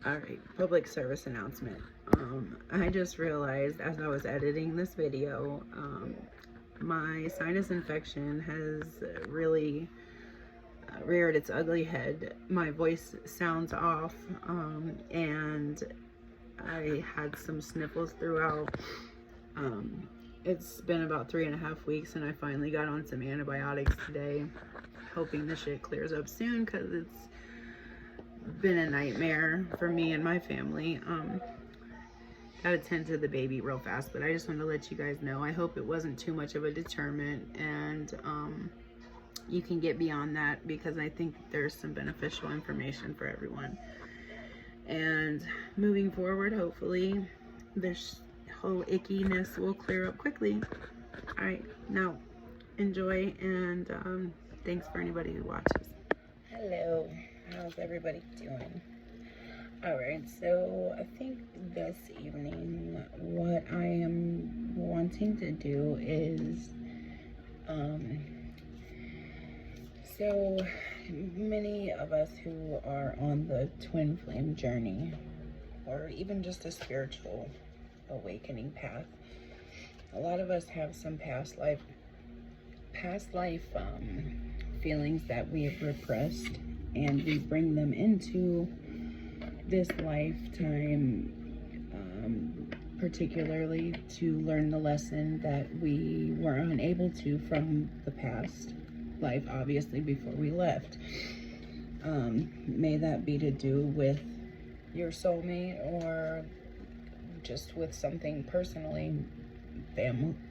All right, public service announcement. I just realized as I was editing this video, my sinus infection has really reared its ugly head. My voice sounds off, and I had some sniffles throughout. It's been about 3.5 weeks, and I finally got on some antibiotics today, hoping the shit clears up soon because it's been a nightmare for me and my family. Gotta tend to the baby real fast, but I just wanted to let you guys know. I hope it wasn't too much of a deterrent, and you can get beyond that, because I think there's some beneficial information for everyone. And moving forward, hopefully this whole ickiness will clear up quickly. All right, now enjoy, and thanks for anybody who watches. Hello, how's everybody doing? All right, so I think this evening what I am wanting to do is, so many of us who are on the twin flame journey, or even just a spiritual awakening path, a lot of us have some past life feelings that we have repressed, and we bring them into this lifetime, particularly to learn the lesson that we were unable to from the past life, obviously, before we left. May that be to do with your soulmate, or just with something personally,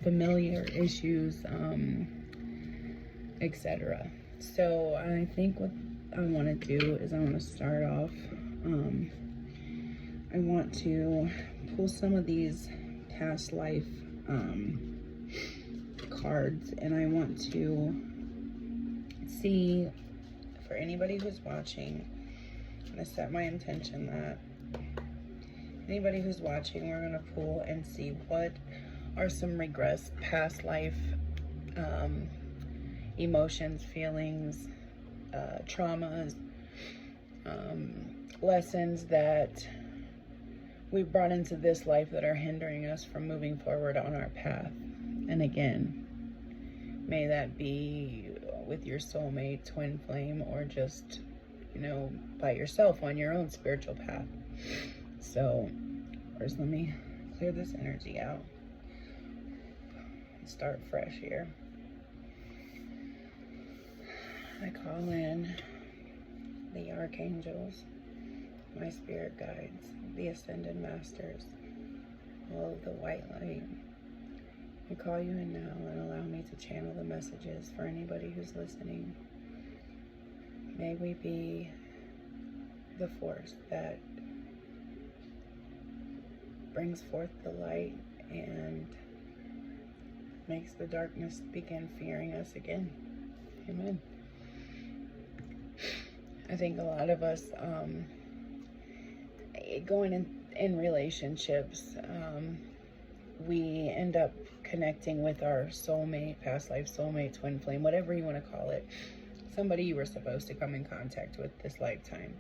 familiar issues, etc. So I think what I want to do is I want to start off, I want to pull some of these past life cards, and I want to see, for anybody who's watching, I'm going to set my intention that anybody who's watching, we're going to pull and see what are some regressed past life emotions, feelings, traumas, lessons that we brought into this life that are hindering us from moving forward on our path. And again, may that be with your soulmate, twin flame, or just, you know, by yourself on your own spiritual path. So first, let me clear this energy out and start fresh here. I call in the archangels, my spirit guides, the ascended masters, all of the white light. I call you in now and allow me to channel the messages for anybody who's listening. May we be the force that brings forth the light and makes the darkness begin fearing us again. Amen. I think a lot of us, going in relationships, we end up connecting with our soulmate, past life soulmate, twin flame, whatever you want to call it, somebody you were supposed to come in contact with this lifetime.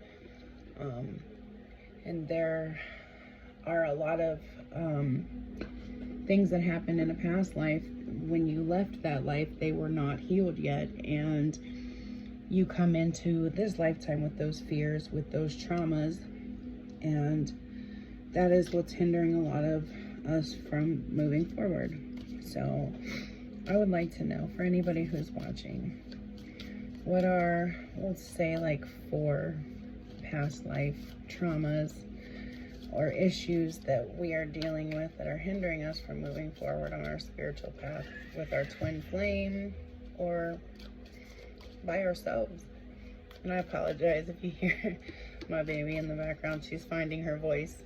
And there are a lot of things that happened in a past life. When you left that life, they were not healed yet, and you come into this lifetime with those fears, with those traumas, and that is what's hindering a lot of us from moving forward. So I would like to know, for anybody who's watching, what are, let's say, like 4 past life traumas or issues that we are dealing with that are hindering us from moving forward on our spiritual path with our twin flame or by ourselves. And I apologize if you hear my baby in the background. She's finding her voice.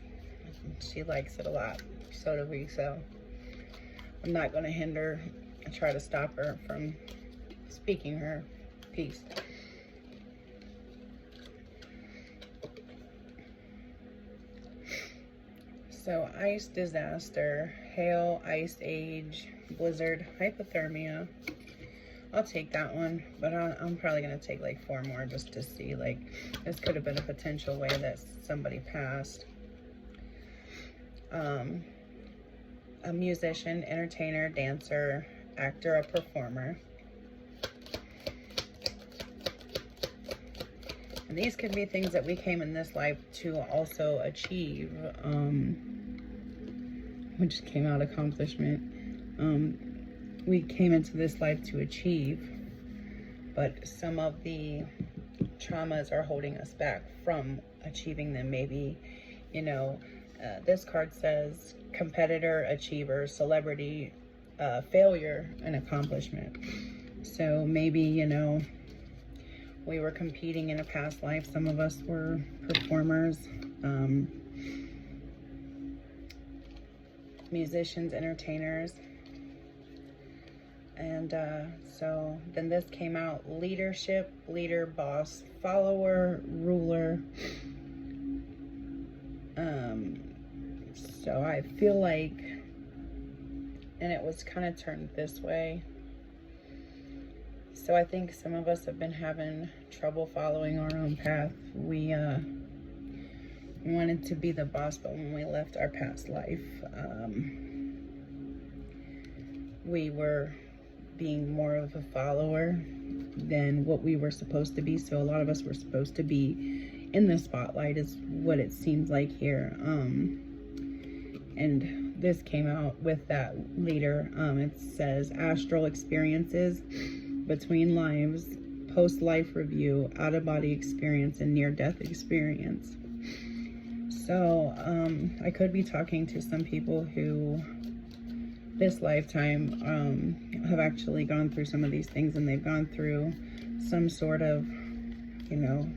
She likes it a lot. So do we. So I'm not going to hinder and try to stop her from speaking her piece. So ice disaster, hail, ice age, blizzard, hypothermia, I'll take that one, but I'm probably going to take like 4 more just to see, like, this could have been a potential way that somebody passed. A musician, entertainer, dancer, actor, a performer. And these could be things that we came in this life to also achieve, which came out accomplishment. We came into this life to achieve, but some of the traumas are holding us back from achieving them. Maybe, you know, this card says competitor, achiever, celebrity, failure, and accomplishment. So maybe, you know, we were competing in a past life. Some of us were performers, musicians, entertainers. And so then this came out: leadership, leader, boss, follower, ruler. So I feel like, and it was kind of turned this way. So I think some of us have been having trouble following our own path. We wanted to be the boss, but when we left our past life, we were being more of a follower than what we were supposed to be. So a lot of us were supposed to be in the spotlight, is what it seems like here. And this came out with that leader. It says astral experiences between lives, post-life review, out-of-body experience, and near-death experience. So I could be talking to some people who this lifetime have actually gone through some of these things, and they've gone through some sort of, you know,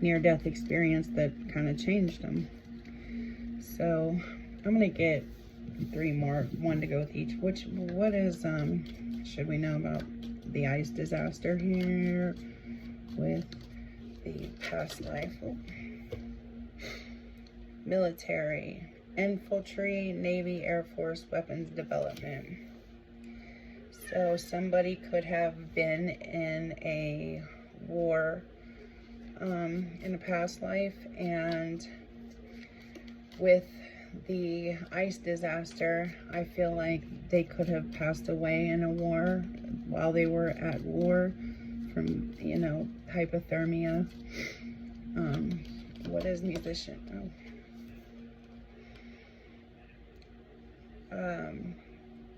near-death experience that kind of changed them. So I'm gonna get 3 more, 1 to go with each. What is should we know about the ice disaster here with the past life? Military, infantry, Navy, Air Force, weapons development. So somebody could have been in a war in a past life, and with the ice disaster, I feel like they could have passed away in a war while they were at war from, you know, hypothermia. What is musician?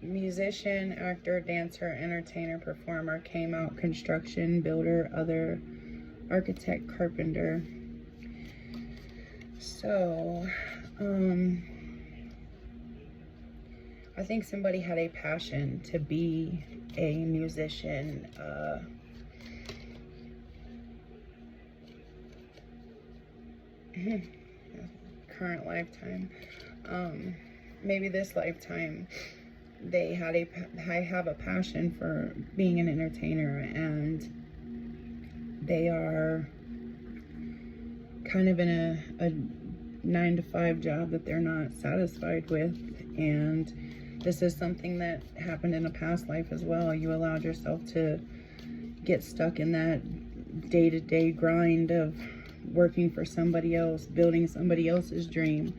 Musician, actor, dancer, entertainer, performer came out: construction, builder, other, architect, carpenter. So I think somebody had a passion to be a musician. Current lifetime. Maybe this lifetime they had have a passion for being an entertainer, and they are kind of in a 9-to-5 job that they're not satisfied with. And this is something that happened in a past life as well. You allowed yourself to get stuck in that day-to-day grind of working for somebody else, building somebody else's dream,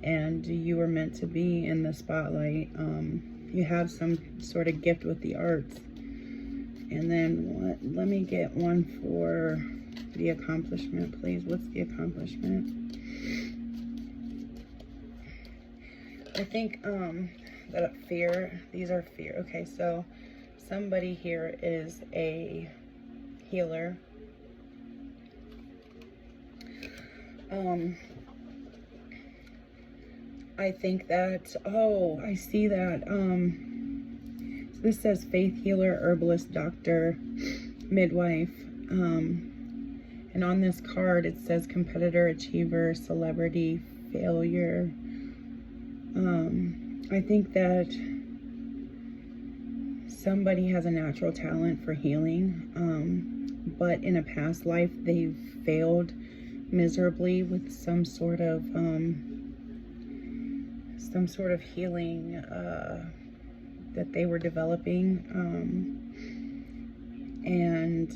and you were meant to be in the spotlight. You have some sort of gift with the arts. And then let me get one for the accomplishment, please. What's the accomplishment? I think that fear, these are fear. Okay, so somebody here is a healer. I think that, oh, I see that. So this says faith healer, herbalist, doctor, midwife. And on this card, it says competitor, achiever, celebrity, failure. I think that somebody has a natural talent for healing, but in a past life, they've failed miserably with some sort of healing that they were developing, and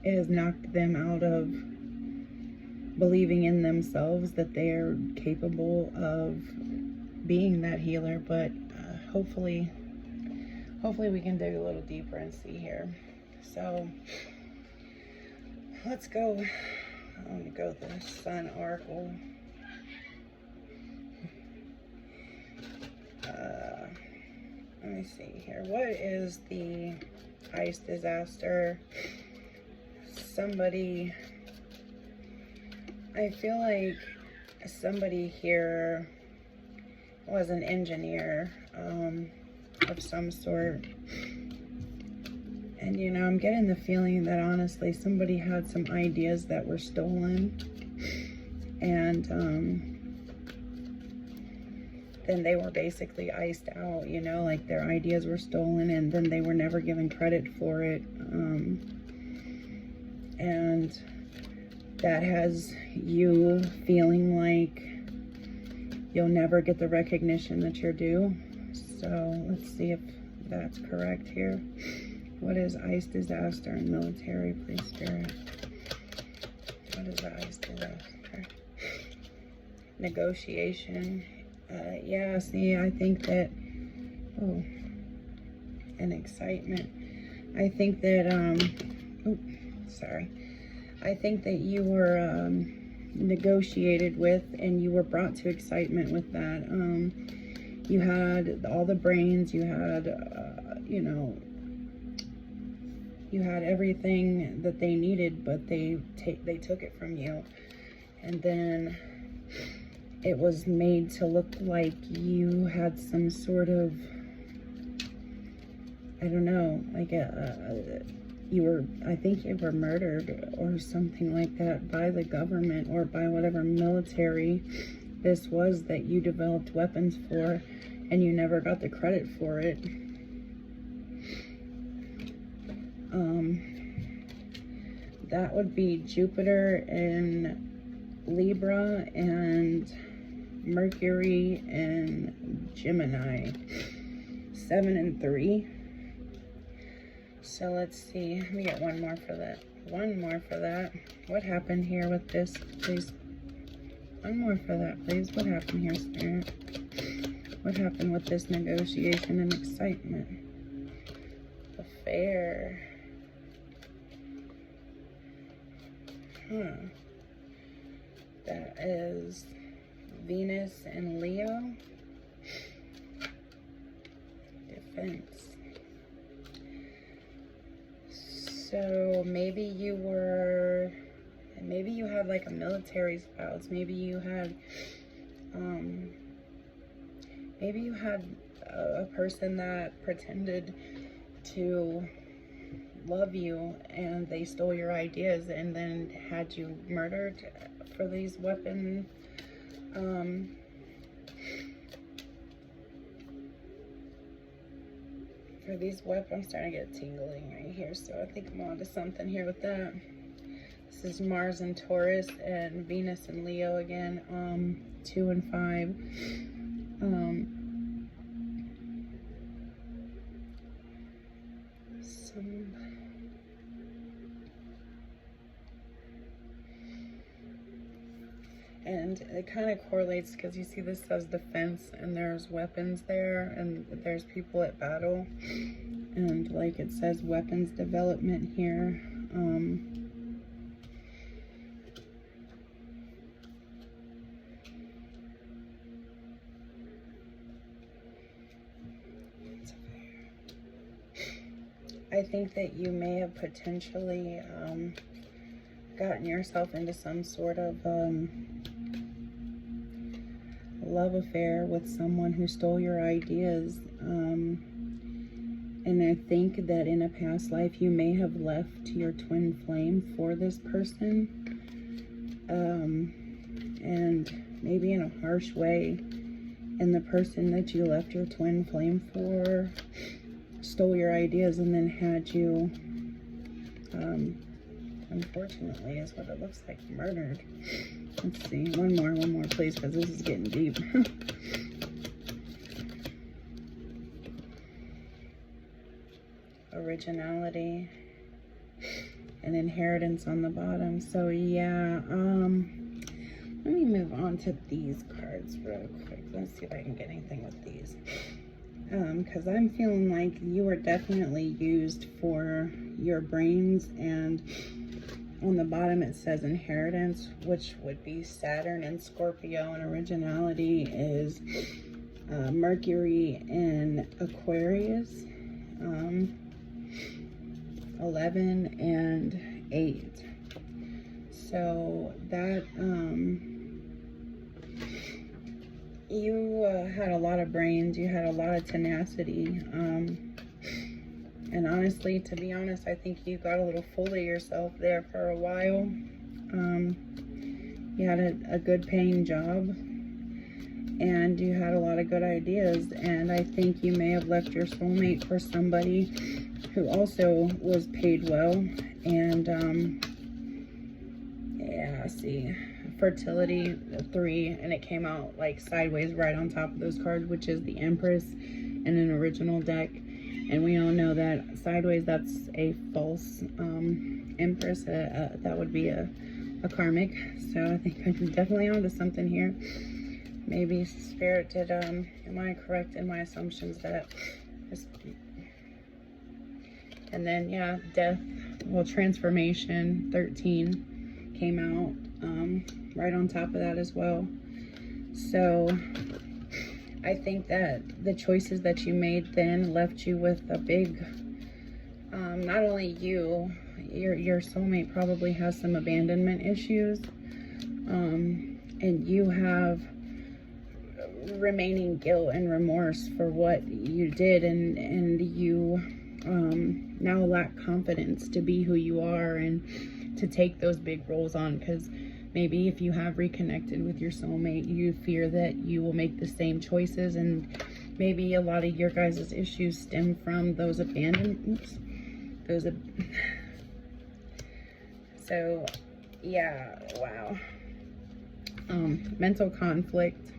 it has knocked them out of believing in themselves that they are capable of being that healer. But hopefully we can dig a little deeper and see here. So let's go. I'm going to go with the Sun Oracle. Let me see here. What is the ice disaster? Somebody, I feel like somebody here was an engineer of some sort. And, you know, I'm getting the feeling that honestly somebody had some ideas that were stolen. And then they were basically iced out, you know, like their ideas were stolen and then they were never given credit for it. And that has you feeling like you'll never get the recognition that you're due. So let's see if that's correct here. What is ice disaster and military? Please, Spirit. What is the ice disaster? Negotiation. Yeah, see, I think that, oh, and excitement. I think that, I think that you were negotiated with and you were brought to excitement with that. You had all the brains, you had, you know, you had everything that they needed, but they took it from you. And then it was made to look like you had some sort of, I don't know, like I think you were murdered or something like that by the government or by whatever military this was that you developed weapons for, and you never got the credit for it. That would be Jupiter in Libra and Mercury and Gemini. 7 and 3. So let's see. Let me get one more for that. One more for that. What happened here with this, please? One more for that, please. What happened here, Spirit? What happened with this negotiation and excitement? Affair. That is Venus and Leo. Defense. So maybe you had like a military spouse. Maybe you had a person that pretended to love you and they stole your ideas and then had you murdered for these weapons. For these weapons, I'm starting to get tingling right here, so I think I'm on to something here with that. This is Mars and Taurus and Venus and Leo again, 2 and 5. And it kind of correlates because you see this says defense and there's weapons there and there's people at battle, and like it says weapons development here. I think that you may have potentially gotten yourself into some sort of love affair with someone who stole your ideas. And I think that in a past life you may have left your twin flame for this person. And maybe in a harsh way. And the person that you left your twin flame for stole your ideas and then had you, unfortunately is what it looks like, murdered. Let's see, one more please, because this is getting deep. 'Cause originality, and inheritance on the bottom. So yeah, let me move on to these cards real quick. Let's see if I can get anything with these. Because I'm feeling like you were definitely used for your brains, and on the bottom it says inheritance, which would be Saturn and Scorpio, and originality is Mercury in Aquarius, 11 and 8. So that you had a lot of brains, you had a lot of tenacity, and honestly, to be honest, I think you got a little full of yourself there for a while. You had a good paying job, and you had a lot of good ideas, and I think you may have left your soulmate for somebody who also was paid well. And yeah, see, fertility 3, and it came out like sideways right on top of those cards, which is the Empress in an original deck. And we all know that sideways, that's a false Empress. That would be a karmic. So I think I'm definitely onto something here. Maybe Spirit did, am I correct in my assumptions that this, and then yeah, death, well, transformation 13 came out right on top of that as well. So I think that the choices that you made then left you with a big, not only you, your soulmate probably has some abandonment issues, and you have remaining guilt and remorse for what you did, and you now lack confidence to be who you are and to take those big roles on, because maybe if you have reconnected with your soulmate, you fear that you will make the same choices, and maybe a lot of your guys' issues stem from those abandonments. So yeah, wow. Mental conflict,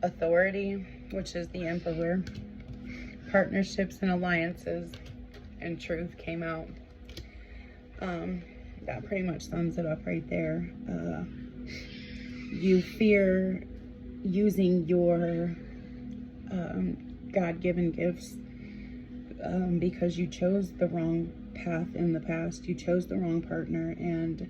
authority, which is the Emperor, partnerships and alliances, and truth came out. That pretty much sums it up right there. You fear using your God-given gifts because you chose the wrong path in the past. You chose the wrong partner, and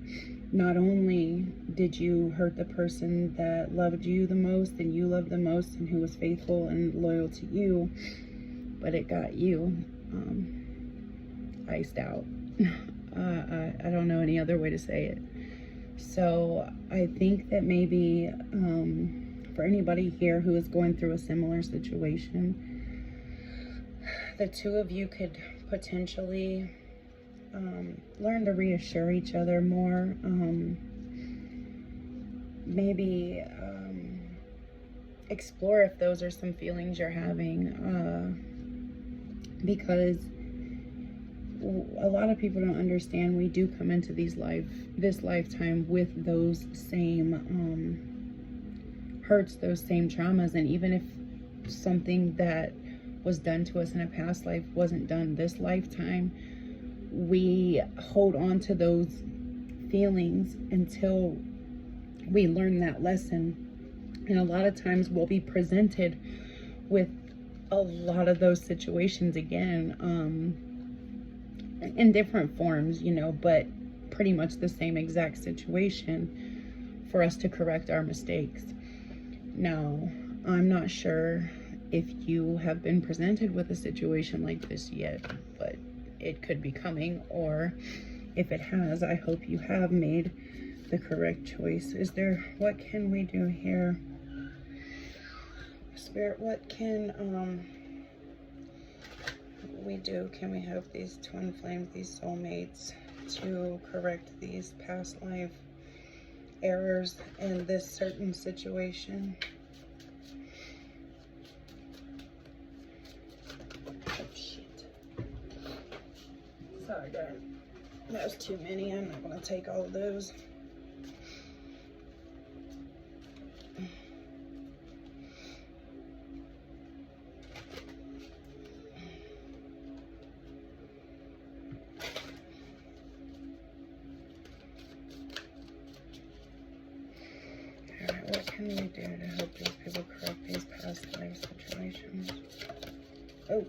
not only did you hurt the person that loved you the most and you loved the most and who was faithful and loyal to you, but it got you iced out. I don't know any other way to say it. So I think that maybe for anybody here who is going through a similar situation, the two of you could potentially learn to reassure each other more. Maybe explore if those are some feelings you're having, because a lot of people don't understand we do come into this lifetime with those same hurts, those same traumas, and even if something that was done to us in a past life wasn't done this lifetime, we hold on to those feelings until we learn that lesson. And a lot of times we'll be presented with a lot of those situations again, in different forms, you know, but pretty much the same exact situation for us to correct our mistakes. Now, I'm not sure if you have been presented with a situation like this yet, but it could be coming, or if it has, I hope you have made the correct choice. What can we do here? Spirit, what can we do? Can we help these twin flames, these soulmates, to correct these past life errors in this certain situation? Oh, shit. Sorry, darn. There's too many. I'm not going to take all of those. can we do to help these people correct these past life situations? Oh.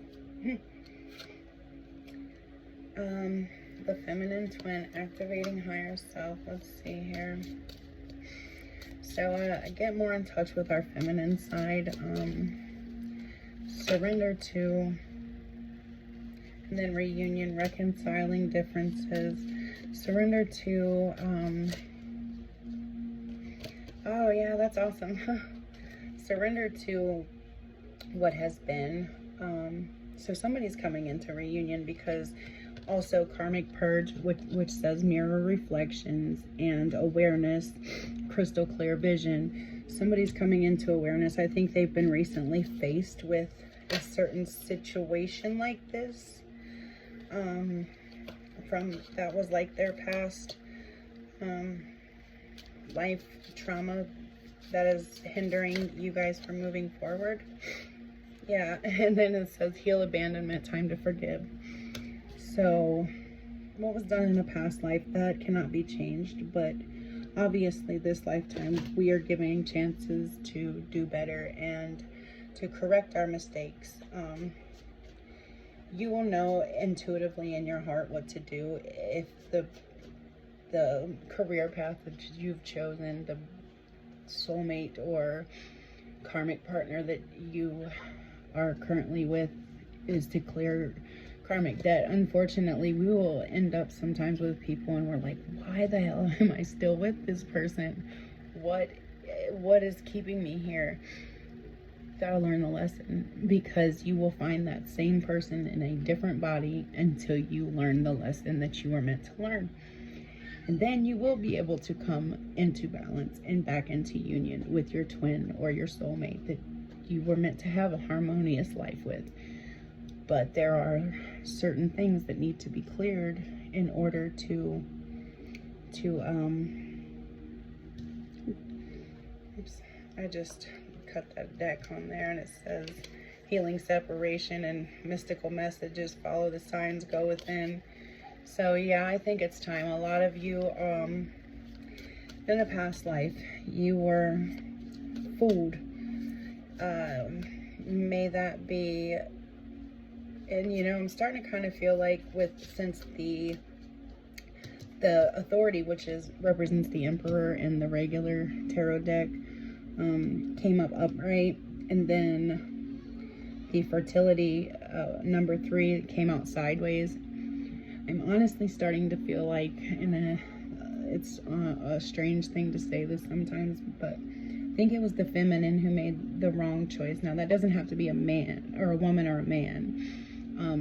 The feminine twin activating higher self. Let's see here. So get more in touch with our feminine side. Surrender to, and then reunion, reconciling differences. Surrender to, oh yeah, that's awesome. Surrender to what has been. So somebody's coming into reunion, because also karmic purge, which says mirror reflections and awareness, crystal clear vision. Somebody's coming into awareness. I think they've been recently faced with a certain situation like this, that was like their past life trauma that is hindering you guys from moving forward. Yeah, and then it says heal abandonment, time to forgive. So what was done in a past life, that cannot be changed, but obviously this lifetime we are giving chances to do better and to correct our mistakes. You will know intuitively in your heart what to do if the career path that you've chosen, the soulmate or karmic partner that you are currently with, is to clear karmic debt. Unfortunately, we will end up sometimes with people and we're like, why the hell am I still with this person? What is keeping me here? Gotta learn the lesson, because you will find that same person in a different body until you learn the lesson that you were meant to learn. And then you will be able to come into balance and back into union with your twin or your soulmate that you were meant to have a harmonious life with. But there are certain things that need to be cleared in order to oops, I just cut that deck on there, and it says healing separation and mystical messages, follow the signs, go within. So yeah, I think it's time. A lot of you in a past life you were fooled. May that be. And you know, I'm starting to kind of feel like since the authority, which represents the emperor in the regular tarot deck, came up upright, and then the fertility number 3 came out sideways. I'm honestly starting to feel like, it's a strange thing to say this sometimes, but I think it was the feminine who made the wrong choice. Now that doesn't have to be a man or a woman or a man.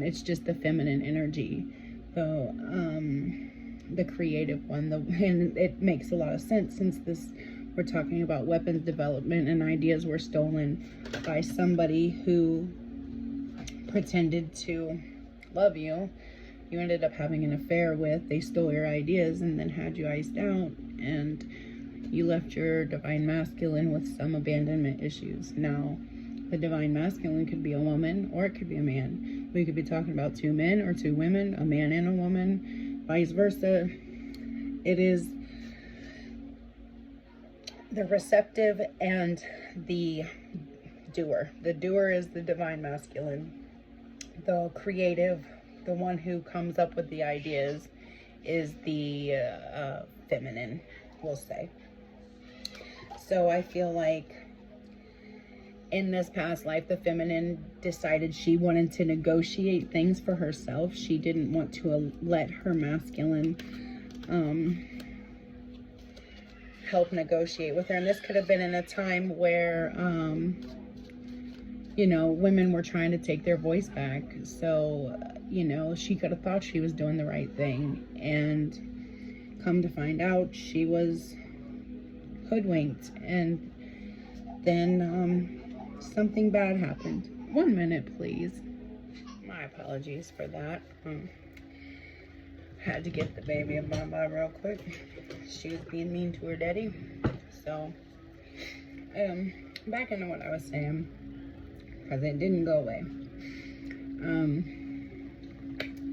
It's just the feminine energy, the creative one. And it makes a lot of sense, since we're talking about weapons development and ideas were stolen by somebody who pretended to love you. You ended up having an affair with. They stole your ideas and then had you iced out, and you left your divine masculine with some abandonment issues. Now, the divine masculine could be a woman or it could be a man. We could be talking about 2 men or 2 women, a man and a woman, vice versa. It is the receptive and the doer. The doer is the divine masculine. The creative, the one who comes up with the ideas, is the feminine, we'll say. So I feel like in this past life, the feminine decided she wanted to negotiate things for herself. She didn't want to let her masculine help negotiate with her. And this could have been in a time where, you know, women were trying to take their voice back. So, you know, she could have thought she was doing the right thing. And come to find out, she was hoodwinked. And then something bad happened. 1 minute, please. My apologies for that. Had to get the baby a momma real quick. She was being mean to her daddy. So, back into what I was saying, because it didn't go away.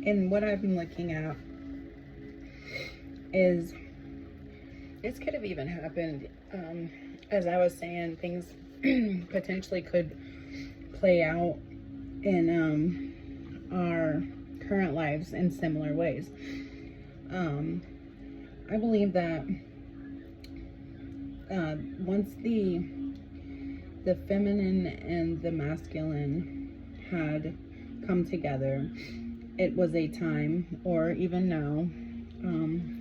And what I've been looking at is, this could have even happened as I was saying, things potentially could play out in our current lives in similar ways. I believe that once the feminine and the masculine had come together, it was a time, or even now,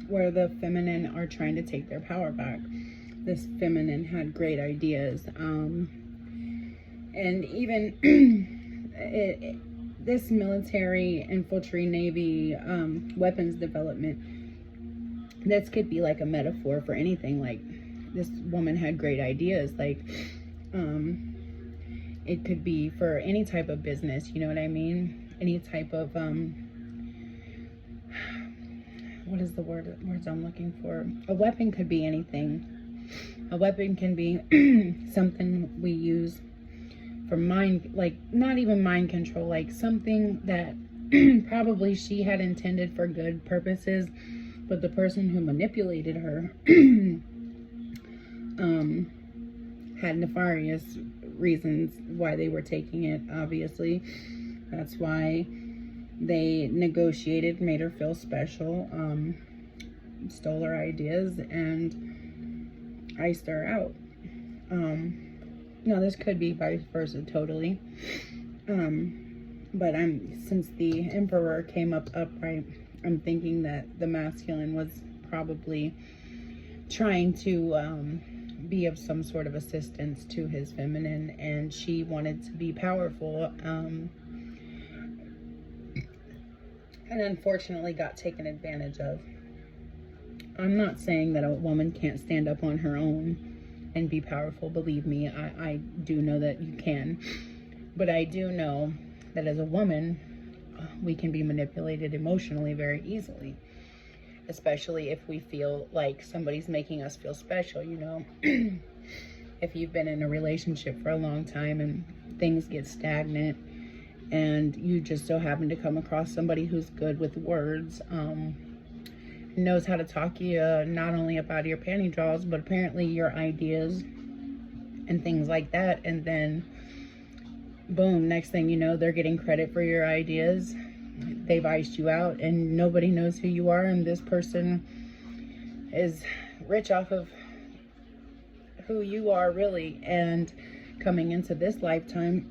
where the feminine are trying to take their power back. This feminine had great ideas, and even this military, infantry, navy, weapons development, this could be like a metaphor for anything. Like, this woman had great ideas. Like, it could be for any type of business, you know what I mean? Any type of, what is the words I'm looking for? A weapon could be anything. A weapon can be something we use for mind, like, not even mind control, like something that probably she had intended for good purposes, but the person who manipulated her had nefarious reasons why they were taking it, obviously. That's why they negotiated, made her feel special, stole her ideas, and iced her out. No, this could be vice versa, totally. But since the Emperor came up upright, I'm thinking that the masculine was probably trying to be of some sort of assistance to his feminine, and she wanted to be powerful, and unfortunately got taken advantage of. I'm not saying that a woman can't stand up on her own and be powerful. Believe me, I do know that you can. But I do know that as a woman, we can be manipulated emotionally very easily. Especially if we feel like somebody's making us feel special, you know. If you've been in a relationship for a long time and things get stagnant, and you just so happen to come across somebody who's good with words, knows how to talk you not only about your panty draws, but apparently your ideas and things like that, and then boom, next thing you know, they're getting credit for your ideas. They've iced you out and nobody knows who you are, and this person is rich off of who you are, really. And coming into this lifetime,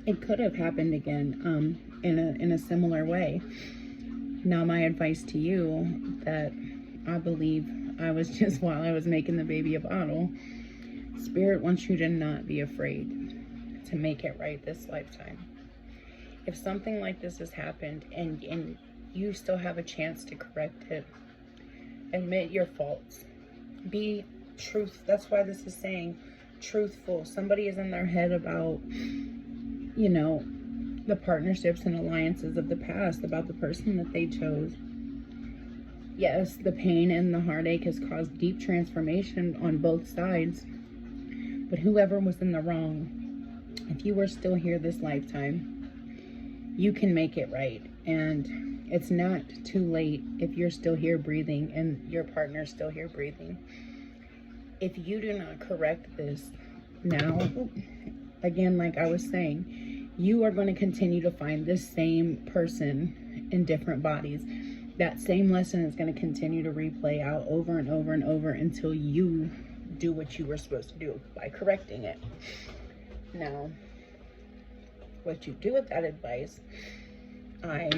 it could have happened again, in a similar way. Now, my advice to you, that I believe I was just, while I was making the baby a bottle, Spirit wants you to not be afraid to make it right this lifetime. If something like this has happened and you still have a chance to correct it, admit your faults. Be truth. That's why this is saying truthful. Somebody is in their head about, you know, the partnerships and alliances of the past, about the person that they chose. Yes, the pain and the heartache has caused deep transformation on both sides. But whoever was in the wrong, if you are still here this lifetime, you can make it right. And it's not too late if you're still here breathing and your partner's still here breathing. If you do not correct this now, again, like I was saying, you are going to continue to find this same person in different bodies. That same lesson is going to continue to replay out over and over and over until you do what you were supposed to do by correcting it. Now, what you do with that advice, I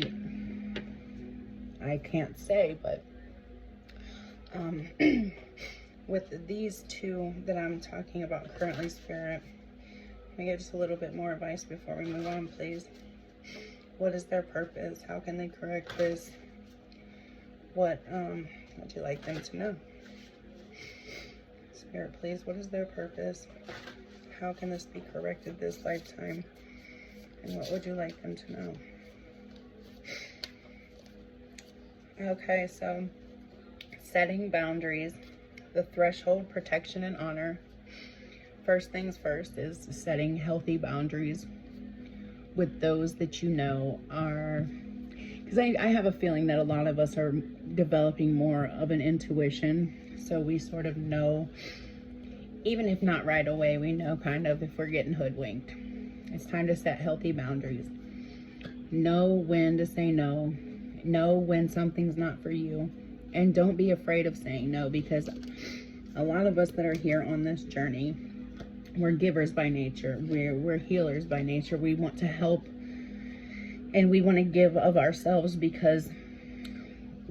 can't say, but with these two that I'm talking about currently, Spirit, can I get just a little bit more advice before we move on, please? What is their purpose? How can they correct this? What would you like them to know? Spirit, please, what is their purpose? How can this be corrected this lifetime? And what would you like them to know? Okay, so setting boundaries, the threshold, protection, and honor. First things first is setting healthy boundaries with those that you know are, because I have a feeling that a lot of us are developing more of an intuition, so we sort of know even if not right away, we know kind of if we're getting hoodwinked. It's time to set healthy boundaries. Know when to say no. Know when something's not for you. And don't be afraid of saying no, because a lot of us that are here on this journey, we're givers by nature. We're healers by nature. We want to help and we want to give of ourselves, because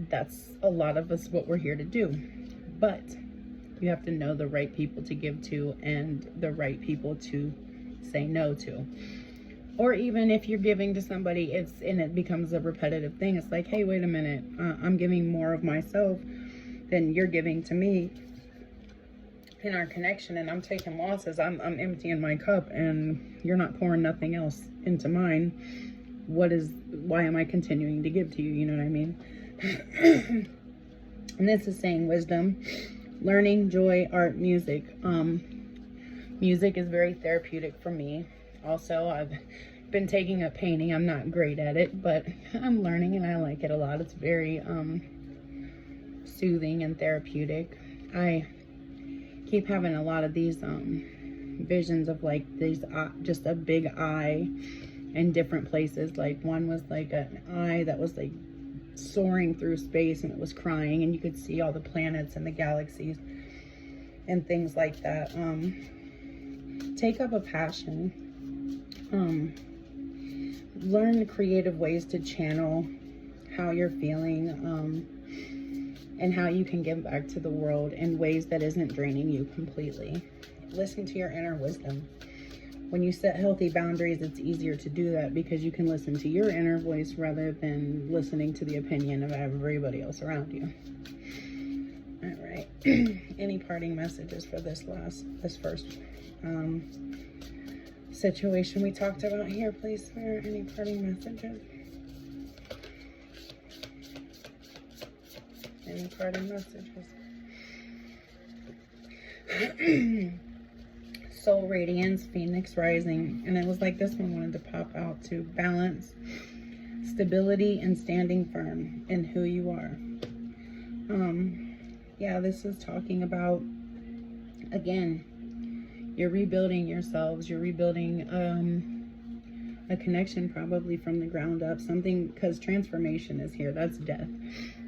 that's a lot of us what we're here to do. But you have to know the right people to give to and the right people to say no to. Or even if you're giving to somebody, it becomes a repetitive thing. It's like, hey, wait a minute, I'm giving more of myself than you're giving to me in our connection, and I'm taking losses. I'm emptying my cup, and you're not pouring nothing else into mine. Why am I continuing to give to you? You know what I mean? And this is saying wisdom, learning, joy, art, music. Music is very therapeutic for me. Also, I've been taking up painting. I'm not great at it, but I'm learning and I like it a lot. It's very soothing and therapeutic. I keep having a lot of these visions of like these just a big eye in different places. Like one was like an eye that was like soaring through space and it was crying, and you could see all the planets and the galaxies and things like that. Take up a passion. Learn creative ways to channel how you're feeling, and how you can give back to the world in ways that isn't draining you completely. Listen to your inner wisdom. When you set healthy boundaries, it's easier to do that because you can listen to your inner voice rather than listening to the opinion of everybody else around you. All right. Any parting messages for this first situation we talked about here, please, sir? Any parting messages? Any parting messages? Soul radiance, phoenix rising, and it was like this one wanted to pop out too. Balance, stability, and standing firm in who you are. Yeah, this is talking about, again, you're rebuilding yourselves. You're rebuilding a connection probably from the ground up. Something, because transformation is here. That's death.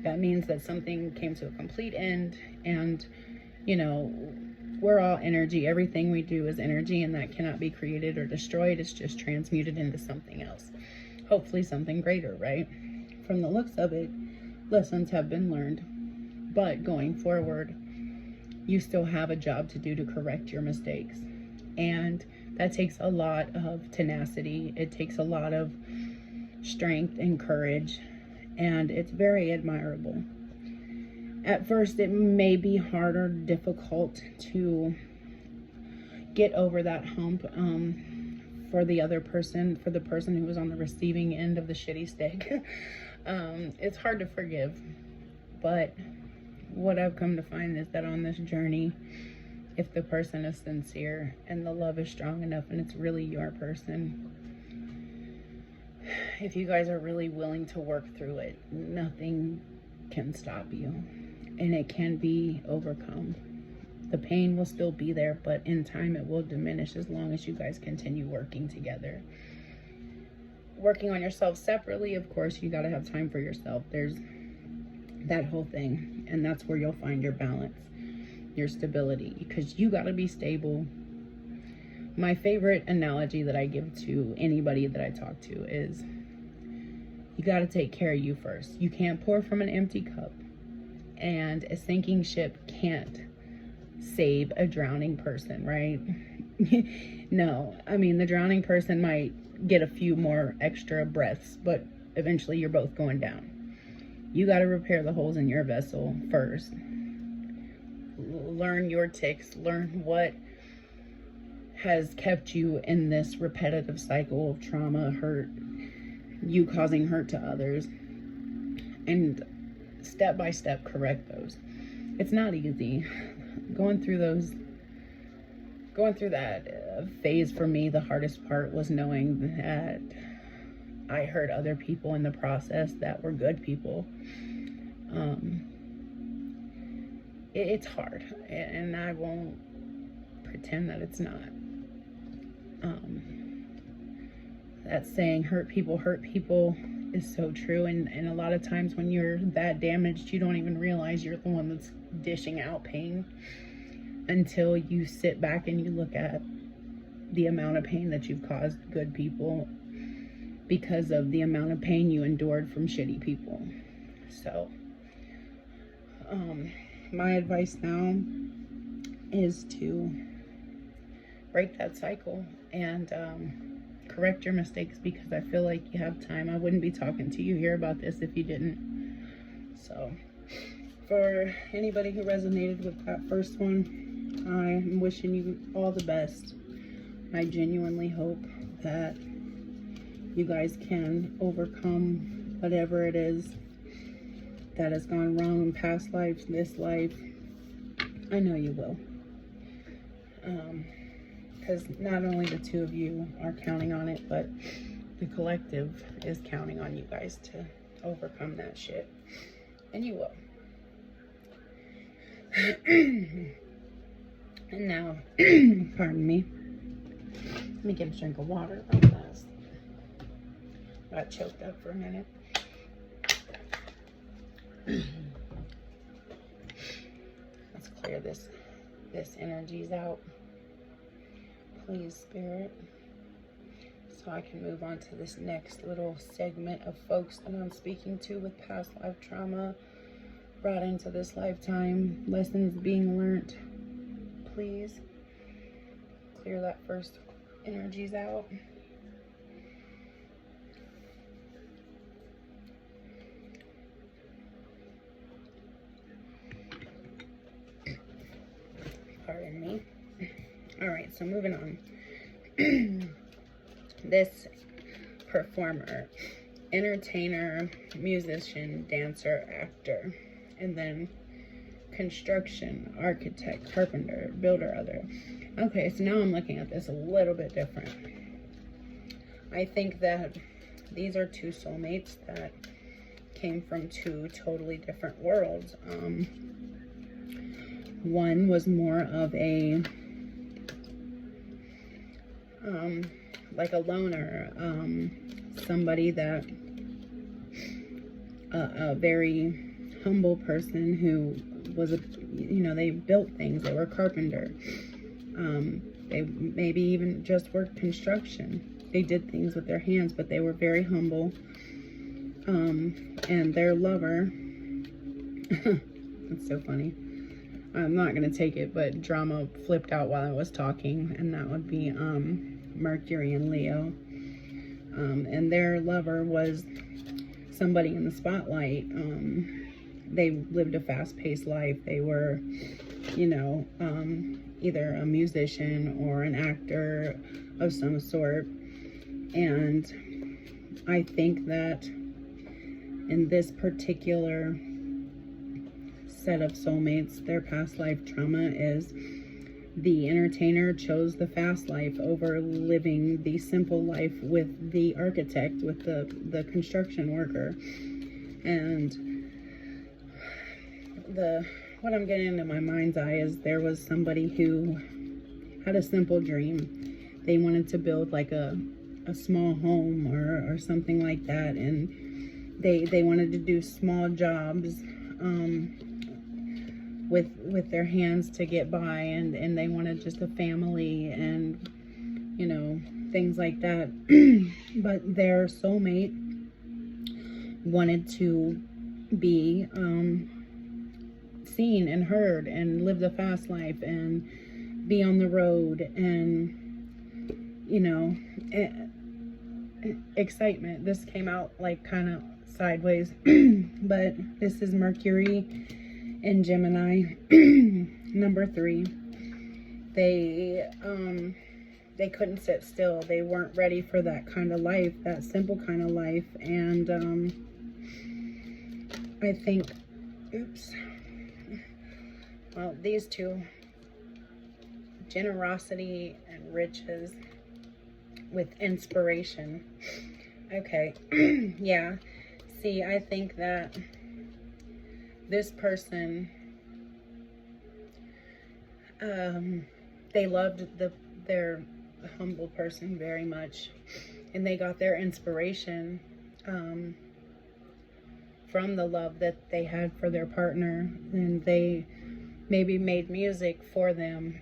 That means that something came to a complete end, and, you know, we're all energy. Everything we do is energy, and that cannot be created or destroyed. It's just transmuted into something else. Hopefully something greater, right? From the looks of it, lessons have been learned. But going forward, you still have a job to do to correct your mistakes. And that takes a lot of tenacity. It takes a lot of strength and courage. And it's very admirable. At first, it may be hard or difficult to get over that hump for the other person, for the person who was on the receiving end of the shitty stick. It's hard to forgive. But what I've come to find is that on this journey, if the person is sincere and the love is strong enough and it's really your person, if you guys are really willing to work through it, nothing can stop you, and it can be overcome. The pain will still be there, but in time it will diminish as long as you guys continue working together. Working on yourself separately, of course, you got to have time for yourself. There's that whole thing, and that's where you'll find your balance, your stability, because you got to be stable. My favorite analogy that I give to anybody that I talk to is you got to take care of you first. You can't pour from an empty cup, and a sinking ship can't save a drowning person, right? No, I mean, the drowning person might get a few more extra breaths, but eventually you're both going down. You got to repair the holes in your vessel first. Learn your ticks. Learn what has kept you in this repetitive cycle of trauma, hurt, you causing hurt to others, and step by step correct those. It's not easy. Going through that phase for me, the hardest part was knowing that I hurt other people in the process that were good people. It's hard, and I won't pretend that it's not. That saying, hurt people is so true. And a lot of times when you're that damaged, you don't even realize you're the one that's dishing out pain until you sit back and you look at the amount of pain that you've caused good people because of the amount of pain you endured from shitty people. So, my advice now is to break that cycle and correct your mistakes, because I feel like you have time. I wouldn't be talking to you here about this if you didn't. So, for anybody who resonated with that first one, I'm wishing you all the best. I genuinely hope that you guys can overcome whatever it is that has gone wrong in past lives, this life. I know you will. Because not only the two of you are counting on it, but the collective is counting on you guys to overcome that shit. And you will. And now, pardon me. Let me get a drink of water real fast. Got choked up for a minute. Let's clear this energies out. Please, Spirit. So I can move on to this next little segment of folks that I'm speaking to with past life trauma brought into this lifetime. Lessons being learned. Please clear that first energies out. Pardon me. Alright, so moving on. This performer, entertainer, musician, dancer, actor, and then construction, architect, carpenter, builder, other. Okay, so now I'm looking at this a little bit different. I think that these are two soulmates that came from two totally different worlds. One was more of a like a loner, somebody that a very humble person who was they built things. They were a carpenter. They maybe even just worked construction. They did things with their hands, but they were very humble. And their lover, it's so funny. I'm not going to take it, but drama flipped out while I was talking, and that would be Mercury and Leo. And their lover was somebody in the spotlight. They lived a fast-paced life. They were, either a musician or an actor of some sort. And I think that in this particular set of soulmates, their past life trauma is the entertainer chose the fast life over living the simple life with the architect, with the construction worker. And what I'm getting into my mind's eye is there was somebody who had a simple dream. They wanted to build like a small home or something like that, and they wanted to do small jobs with their hands to get by, and they wanted just a family and things like that. But their soulmate wanted to be seen and heard and live the fast life and be on the road and excitement. This came out like kind of sideways, but this is Mercury in Gemini, number 3. They couldn't sit still. They weren't ready for that kind of life, that simple kind of life. And I think, well, these two, generosity and riches with inspiration. Okay, yeah. See, I think that this person they loved their humble person very much, and they got their inspiration from the love that they had for their partner, and they maybe made music for them,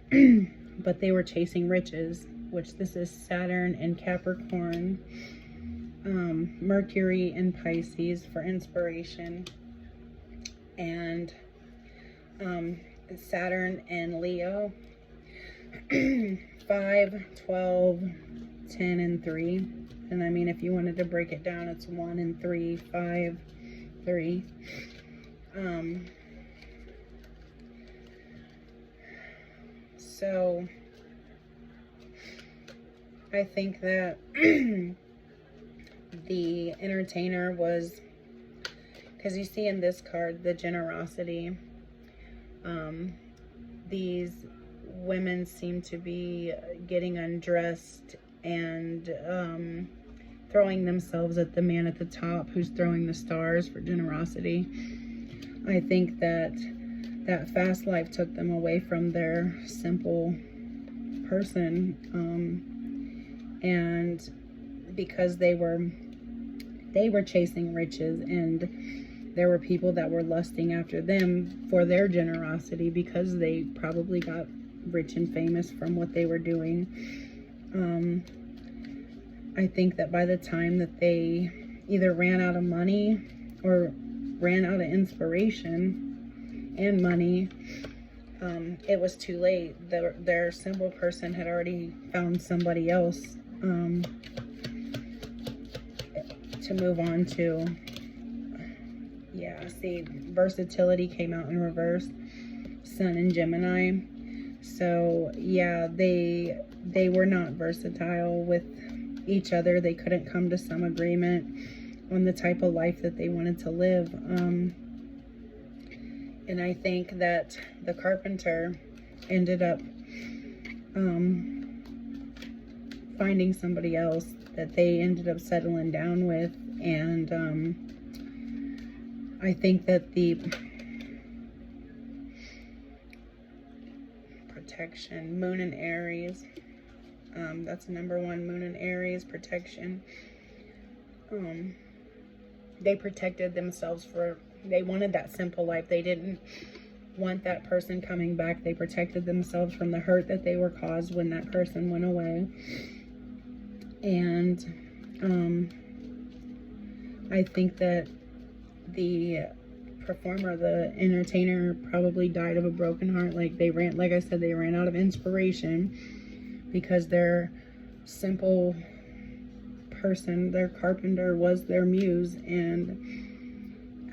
but they were chasing riches, which this is Saturn and Capricorn, Mercury and Pisces for inspiration, and Saturn and Leo, 5, 12, 10, and 3. And I mean, if you wanted to break it down, it's 1 and 3, 5, 3. So I think that the entertainer was, because you see in this card the generosity, these women seem to be getting undressed and throwing themselves at the man at the top who's throwing the stars for generosity. I think that fast life took them away from their simple person, and because they were chasing riches, and there were people that were lusting after them for their generosity because they probably got rich and famous from what they were doing. I think that by the time that they either ran out of money or ran out of inspiration and money, it was too late. Their simple person had already found somebody else to move on to. Yeah, see, versatility came out in reverse, Sun and Gemini. So yeah, they were not versatile with each other. They couldn't come to some agreement on the type of life that they wanted to live. And I think that the carpenter ended up finding somebody else that they ended up settling down with. And I think that the protection, Moon and Aries, that's number 1, Moon and Aries, protection. They protected themselves they wanted that simple life. They didn't want that person coming back. They protected themselves from the hurt that they were caused when that person went away. And I think that the performer, the entertainer, probably died of a broken heart. Like I said, they ran out of inspiration because their simple person, their carpenter, was their muse. And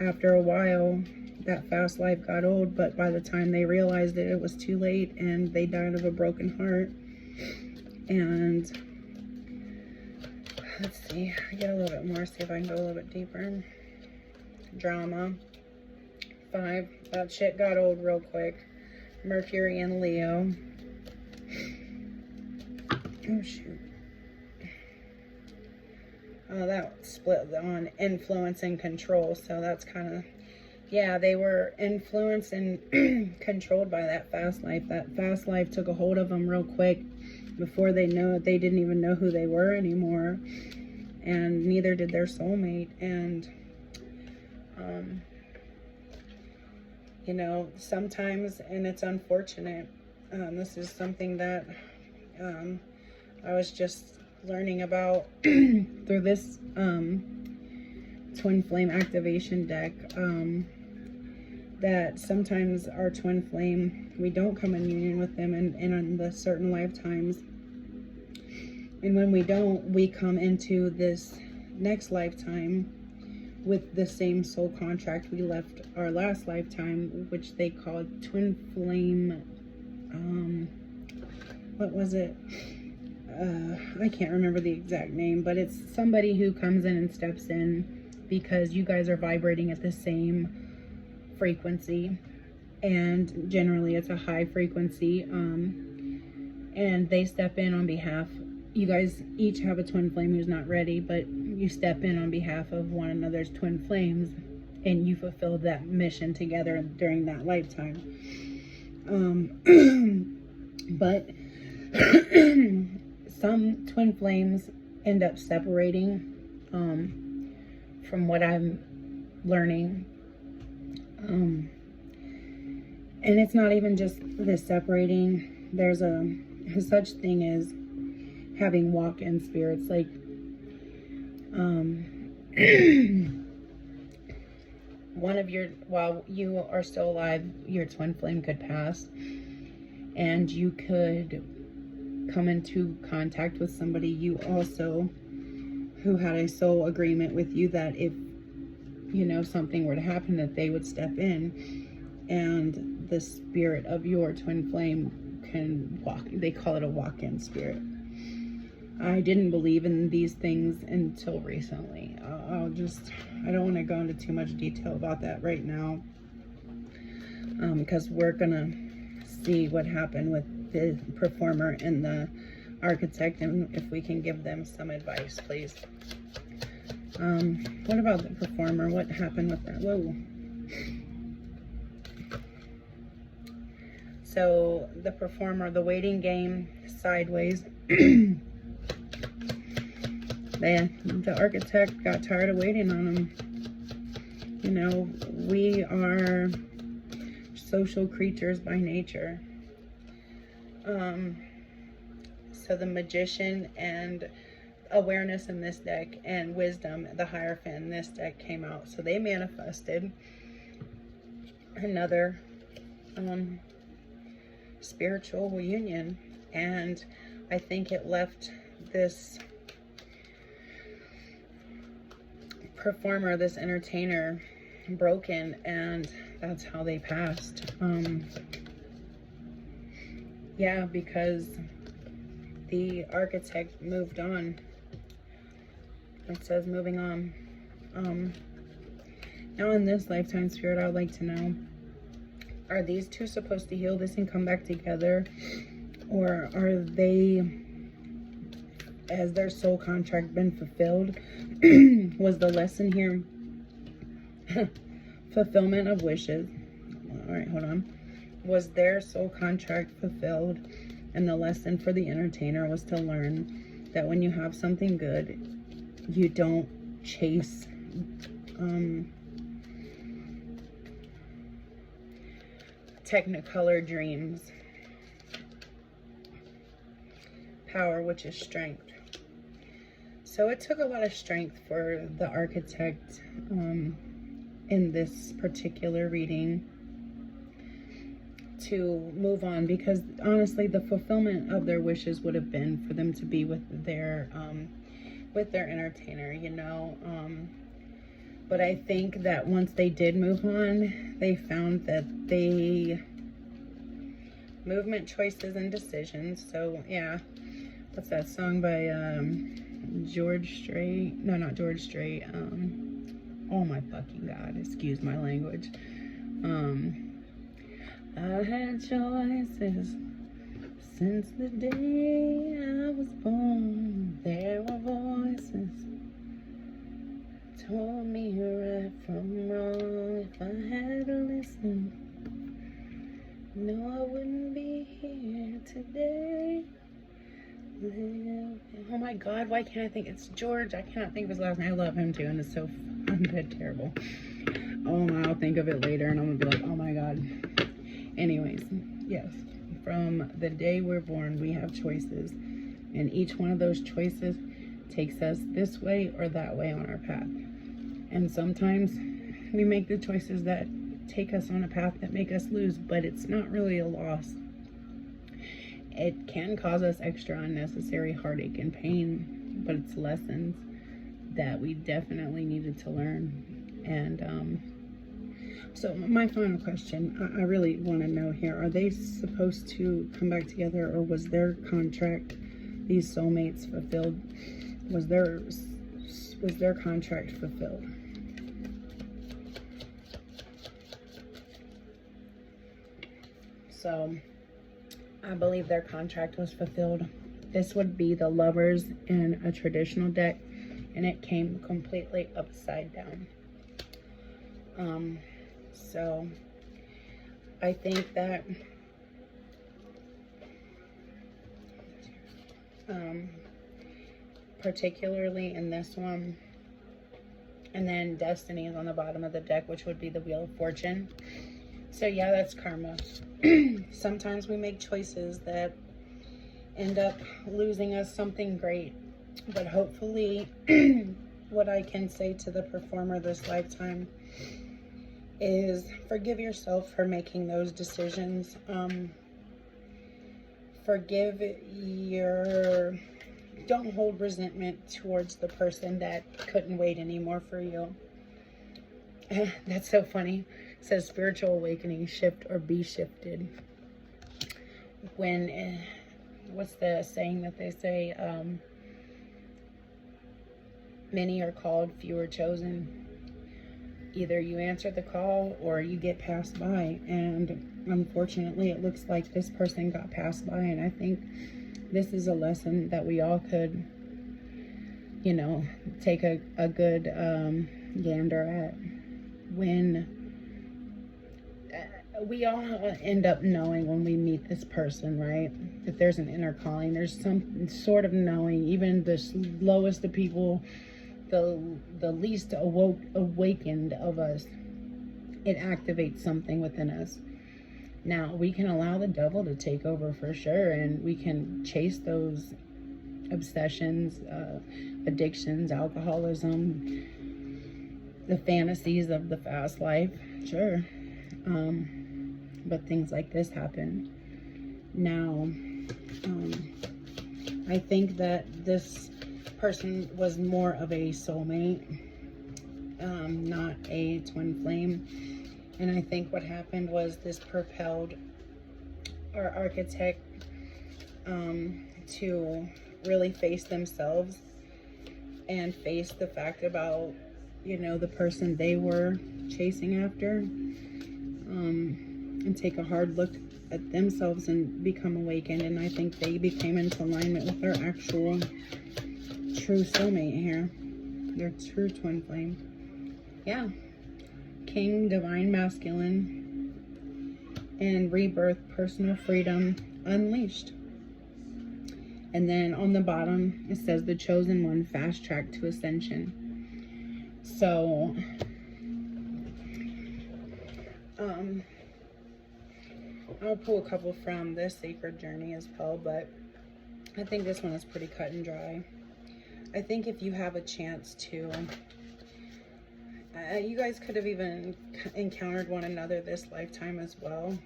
after a while, that fast life got old, but by the time they realized it was too late, and they died of a broken heart. And let's see, I get a little bit more, see if I can go a little bit deeper. Drama, 5, that shit got old real quick. Mercury and Leo. Oh shoot. That split on influence and control. So that's kind of, yeah, they were influenced and controlled by that fast life. That fast life took a hold of them real quick. Before they know it, they didn't even know who they were anymore. And neither did their soulmate. And, you know, sometimes, and it's unfortunate, this is something that I was just learning about through this twin flame activation deck, that sometimes our twin flame, we don't come in union with them in the certain lifetimes, and when we don't, we come into this next lifetime with the same soul contract we left our last lifetime, which they called twin flame, what was it? I can't remember the exact name, but it's somebody who comes in and steps in because you guys are vibrating at the same frequency, and generally it's a high frequency, and they step in on behalf. You guys each have a twin flame who's not ready, but you step in on behalf of one another's twin flames, and you fulfill that mission together during that lifetime. But Some twin flames end up separating, from what I'm learning. And it's not even just this separating. There's a such thing as having walk-in spirits. Like, one of your, while you are still alive, your twin flame could pass, and you could come into contact with somebody you also, who had a soul agreement with you that if, you know, something were to happen, that they would step in, and the spirit of your twin flame can walk. They call it a walk-in spirit. I didn't believe in these things until recently. I don't want to go into too much detail about that right now, because we're gonna see what happened with the performer and the architect, and if we can give them some advice, please. What about the performer? What happened with that? Whoa. So the performer, the waiting game, sideways. The architect got tired of waiting on him. You know, we are social creatures by nature. So the magician and awareness in this deck, and wisdom, the Hierophant in this deck, came out. So they manifested another spiritual union, and I think it left this performer, this entertainer, broken, and that's how they passed. Yeah, because the architect moved on. It says moving on. Now in this lifetime, Spirit, I would like to know, are these two supposed to heal this and come back together? Or are they, has their soul contract been fulfilled? Was the lesson here fulfillment of wishes? All right, hold on. Was their soul contract fulfilled? And the lesson for the entertainer was to learn that when you have something good, you don't chase technicolor dreams. Power, which is strength. So it took a lot of strength for the architect in this particular reading to move on, because honestly the fulfillment of their wishes would have been for them to be with their entertainer, you know. But I think that once they did move on, they found that movement, choices, and decisions. So yeah, what's that song by George Strait? No, not George Strait. Oh my fucking God, excuse my language. I had choices since the day I was born. There were voices told me right from wrong. If I had listened, no, I wouldn't be here today. Oh my God, why can't I think? It's George. I cannot think of his last name. I love him too, and it's so good, terrible. Oh my, I'll think of it later, and I'm gonna be like, oh my God. Anyways, yes, from the day we're born, we have choices, and each one of those choices takes us this way or that way on our path. And sometimes we make the choices that take us on a path that make us lose, but it's not really a loss. It can cause us extra unnecessary heartache and pain, but it's lessons that we definitely needed to learn. And so my final question, I really want to know here, are they supposed to come back together, or was their contract, these soulmates, fulfilled? Was their contract fulfilled? So I believe their contract was fulfilled. This would be the Lovers in a traditional deck, and it came completely upside down. So I think that particularly in this one. And then destiny is on the bottom of the deck, which would be the Wheel of Fortune. So yeah, that's karma. Sometimes we make choices that end up losing us something great. But hopefully, what I can say to the performer this lifetime is forgive yourself for making those decisions. Don't hold resentment towards the person that couldn't wait anymore for you. That's so funny. It says spiritual awakening, shift or be shifted. When, what's the saying that they say? Many are called, few are chosen. Either you answer the call or you get passed by. And unfortunately, it looks like this person got passed by. And I think this is a lesson that we all could, take a good gander at. When we all end up knowing when we meet this person, right? If there's an inner calling, there's some sort of knowing. Even the lowest of people, the least awakened of us, it activates something within us. Now, we can allow the devil to take over for sure, and we can chase those obsessions, addictions, alcoholism, the fantasies of the fast life, sure. But things like this happen. Now, I think that this person was more of a soulmate, not a twin flame. And I think what happened was this propelled our architect to really face themselves and face the fact about, the person they were chasing after, and take a hard look at themselves and become awakened. And I think they became into alignment with their actual true soulmate here, their true twin flame. Yeah. King, divine masculine, and rebirth, personal freedom unleashed. And then on the bottom it says the chosen one, fast track to ascension. So I'll pull a couple from this sacred journey as well, but I think this one is pretty cut and dry. I think if you have a chance to, you guys could have even encountered one another this lifetime as well.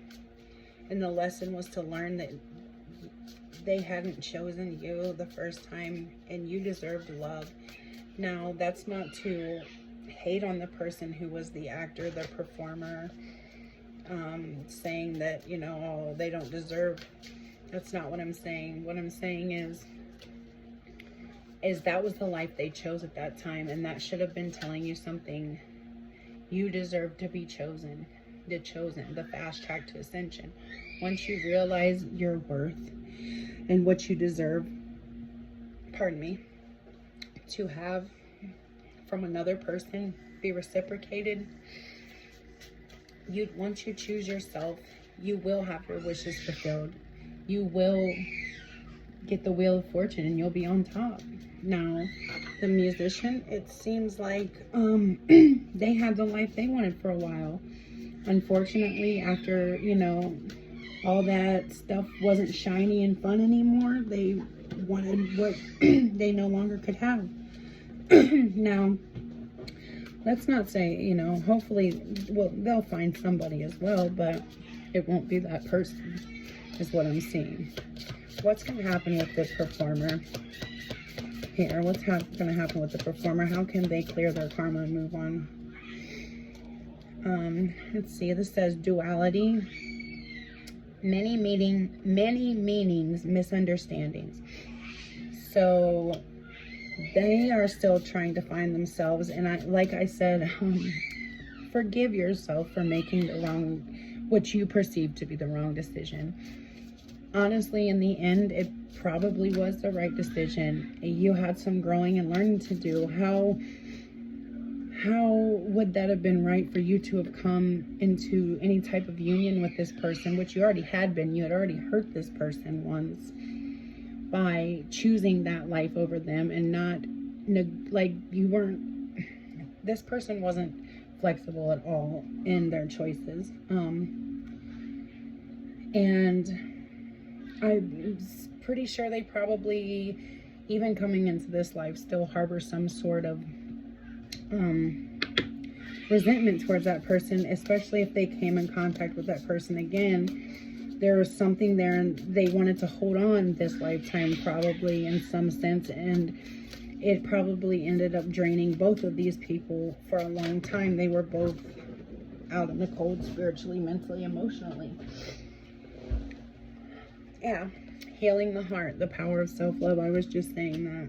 And the lesson was to learn that they hadn't chosen you the first time and you deserved love. Now, that's not to hate on the person who was the actor, the performer, saying that, oh, they don't deserve. That's not what I'm saying. What I'm saying is that was the life they chose at that time, and that should have been telling you something. You deserve to be chosen, the fast track to ascension. Once you realize your worth and what you deserve, to have from another person be reciprocated, once you choose yourself, you will have your wishes fulfilled. You will get the Wheel of Fortune and you'll be on top. Now, the musician, it seems like they had the life they wanted for a while. Unfortunately, after, all that stuff wasn't shiny and fun anymore, they wanted what they no longer could have. Now, let's not say, hopefully, well, they'll find somebody as well, but it won't be that person, is what I'm seeing. What's going to happen with this performer here? What's going to happen with the performer? How can they clear their karma and move on? Let's see. This says duality, many meanings, misunderstandings. So they are still trying to find themselves. And like I said, forgive yourself for making what you perceive to be the wrong decision. Honestly, in the end, it probably was the right decision. You had some growing and learning to do. How would that have been right for you to have come into any type of union with this person, which you already had been? You had already hurt this person once. by choosing that life over them and not, like, this person wasn't flexible at all in their choices. And I'm pretty sure they probably, even coming into this life, still harbor some sort of resentment towards that person, especially if they came in contact with that person again. There was something there and they wanted to hold on this lifetime, probably in some sense, and it probably ended up draining both of these people for a long time. They were both out in the cold, spiritually, mentally, emotionally. Yeah, healing the heart, the power of self-love. I was just saying that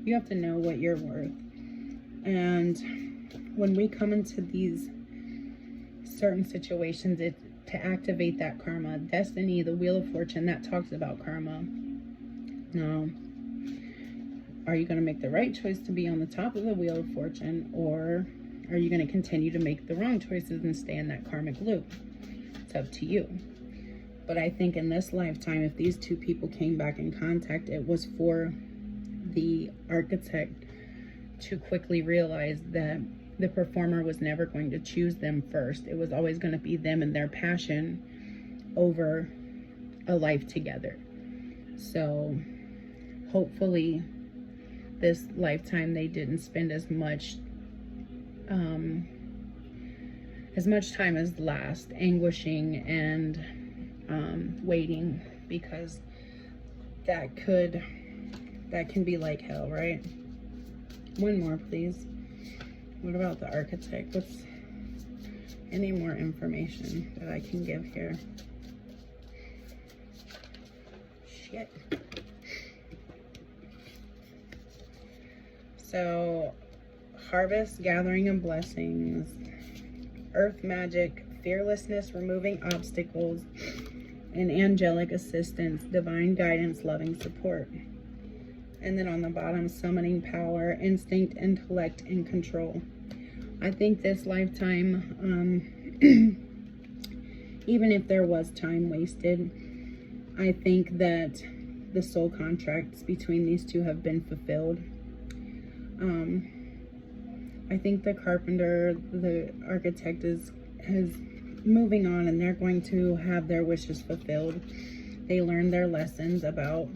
you have to know what you're worth. And when we come into these certain situations, it's to activate that karma. Destiny, the Wheel of Fortune, that talks about karma. Now, are you going to make the right choice to be on the top of the Wheel of Fortune, or are you going to continue to make the wrong choices and stay in that karmic loop? It's up to you. But I think in this lifetime, if these two people came back in contact, it was for the architect to quickly realize that the performer was never going to choose them first. It was always going to be them and their passion over a life together. So hopefully this lifetime they didn't spend as much time as the last, anguishing and waiting, because that can be like hell, right? One more, please. What about the architect? What's any more information that I can give here? Shit. So, harvest, gathering of blessings, earth magic, fearlessness, removing obstacles, and angelic assistance, divine guidance, loving support. And then on the bottom, summoning power, instinct, intellect, and control. I think this lifetime, even if there was time wasted, I think that the soul contracts between these two have been fulfilled. I think the carpenter, the architect is moving on, and they're going to have their wishes fulfilled. They learned their lessons about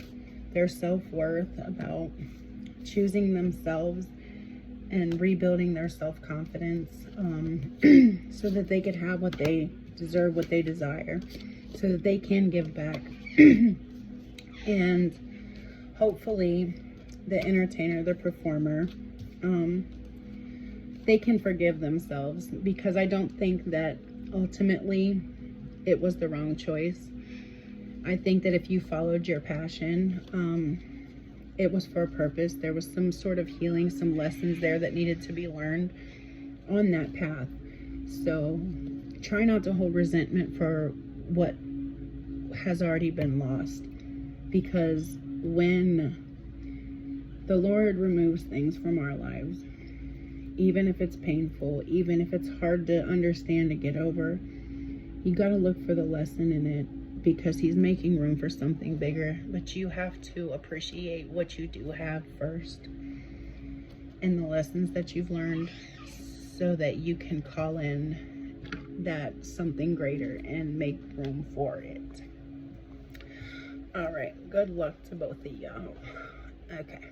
their self-worth, about choosing themselves and rebuilding their self-confidence, so that they could have what they deserve, what they desire, so that they can give back. And hopefully the entertainer, the performer, they can forgive themselves, because I don't think that ultimately it was the wrong choice. I think that if you followed your passion, it was for a purpose. There was some sort of healing, some lessons there that needed to be learned on that path. So try not to hold resentment for what has already been lost, because when the Lord removes things from our lives, even if it's painful, even if it's hard to understand, to get over, you got to look for the lesson in it, because he's making room for something bigger. But you have to appreciate what you do have first, and the lessons that you've learned, so that you can call in that something greater and make room for it. All right, good luck to both of y'all. Okay,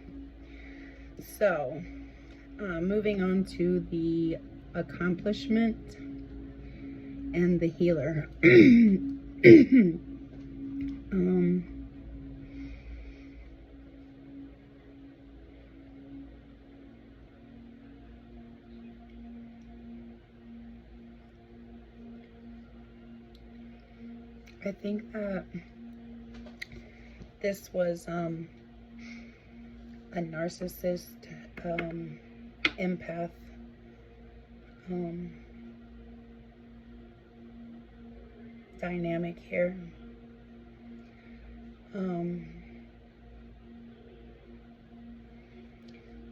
so moving on to the accomplishment and the healer. I think that this was a narcissist, empath, dynamic here.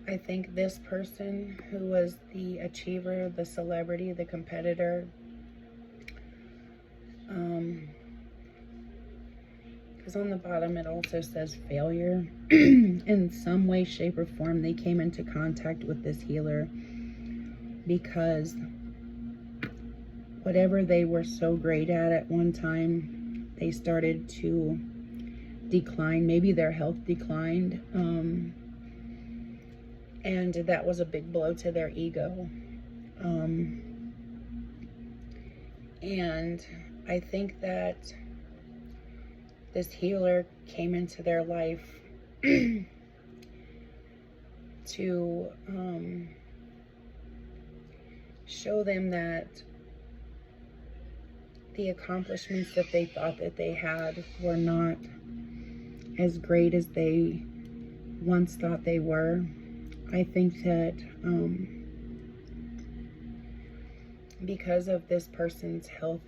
I think this person who was the achiever, the celebrity, the competitor, Because on the bottom it also says failure. In some way, shape, or form, they came into contact with this healer because whatever they were so great at one time, they started to decline. Maybe their health declined. And that was a big blow to their ego. And I think that this healer came into their life to show them that the accomplishments that they thought that they had were not as great as they once thought they were. I think that because of this person's health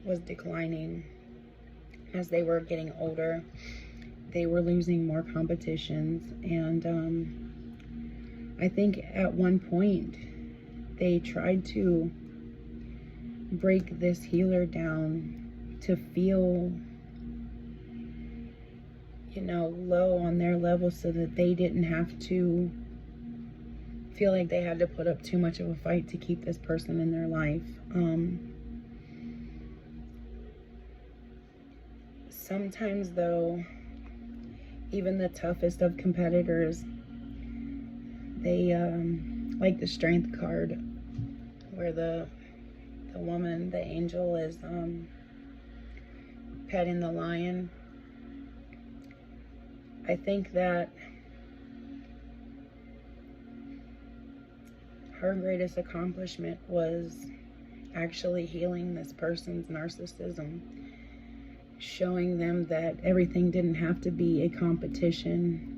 was declining as they were getting older, they were losing more competitions, and I think at one point they tried to break this healer down to feel, you know, low on their level so that they didn't have to feel like they had to put up too much of a fight to keep this person in their life. Sometimes though, even the toughest of competitors, they like the strength card where the woman, the angel, is petting the lion. I think that her greatest accomplishment was actually healing this person's narcissism, showing them that everything didn't have to be a competition.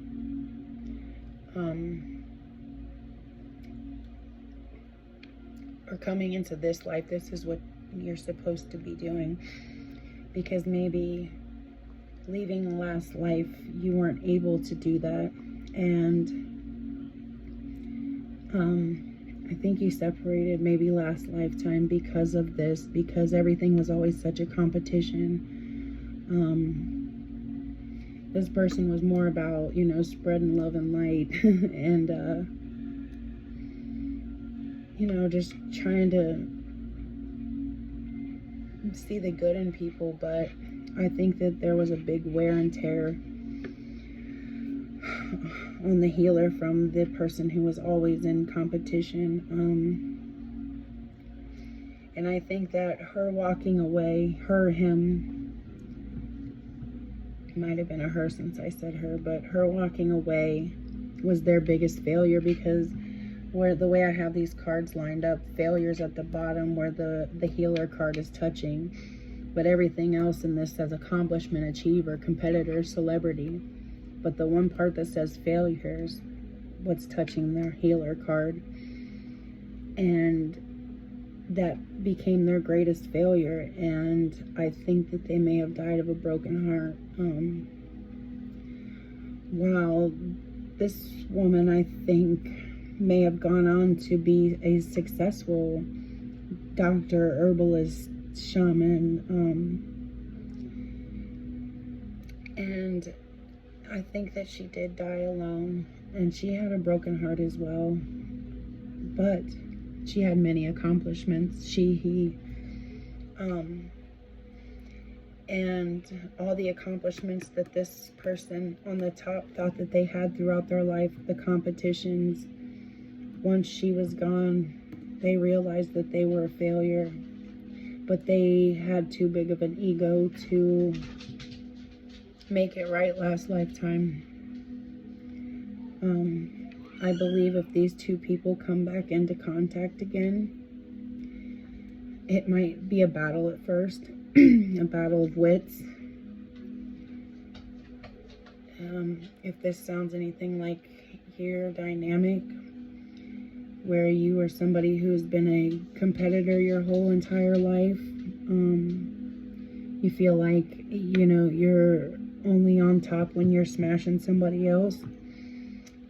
Or coming into this life, this is what you're supposed to be doing. Because maybe leaving the last life, you weren't able to do that. And I think you separated maybe last lifetime because of this, because everything was always such a competition. This person was more about, you know, spreading love and light and, you know, just trying to see the good in people. But I think that there was a big wear and tear on the healer from the person who was always in competition. And I think that her walking away, him, might have been a her since I said her, but her walking away was their biggest failure, because where the way I have these cards lined up, failure's at the bottom where the healer card is touching, but everything else in this says accomplishment, achiever, competitor, celebrity. But the one part that says failures, what's touching their healer card, and that became their greatest failure. And I think that they may have died of a broken heart. While this woman, I think, may have gone on to be a successful doctor, herbalist, shaman, and I think that she did die alone, and she had a broken heart as well, but she had many accomplishments. And all the accomplishments that this person on the top thought that they had throughout their life, the competitions, once she was gone, they realized that they were a failure, but they had too big of an ego to make it right last lifetime. I believe if these two people come back into contact again, it might be a battle at first, a battle of wits. If this sounds anything like your dynamic, where you are somebody who's been a competitor your whole entire life, you feel like, you know, you're only on top when you're smashing somebody else,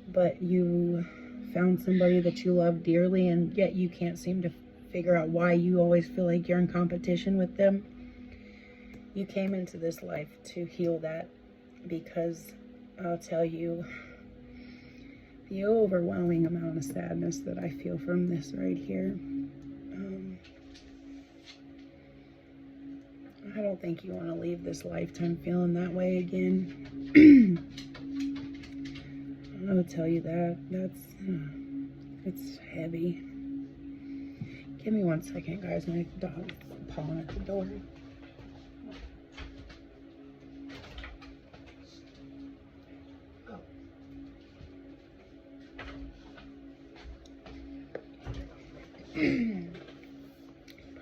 but you found somebody that you love dearly, and yet you can't seem to figure out why you always feel like you're in competition with them. You came into this life to heal that, because I'll tell you, the overwhelming amount of sadness that I feel from this right here. I don't think you want to leave this lifetime feeling that way again. I would tell you that. It's heavy. Give me 1 second, guys. My dog's pawing at the door.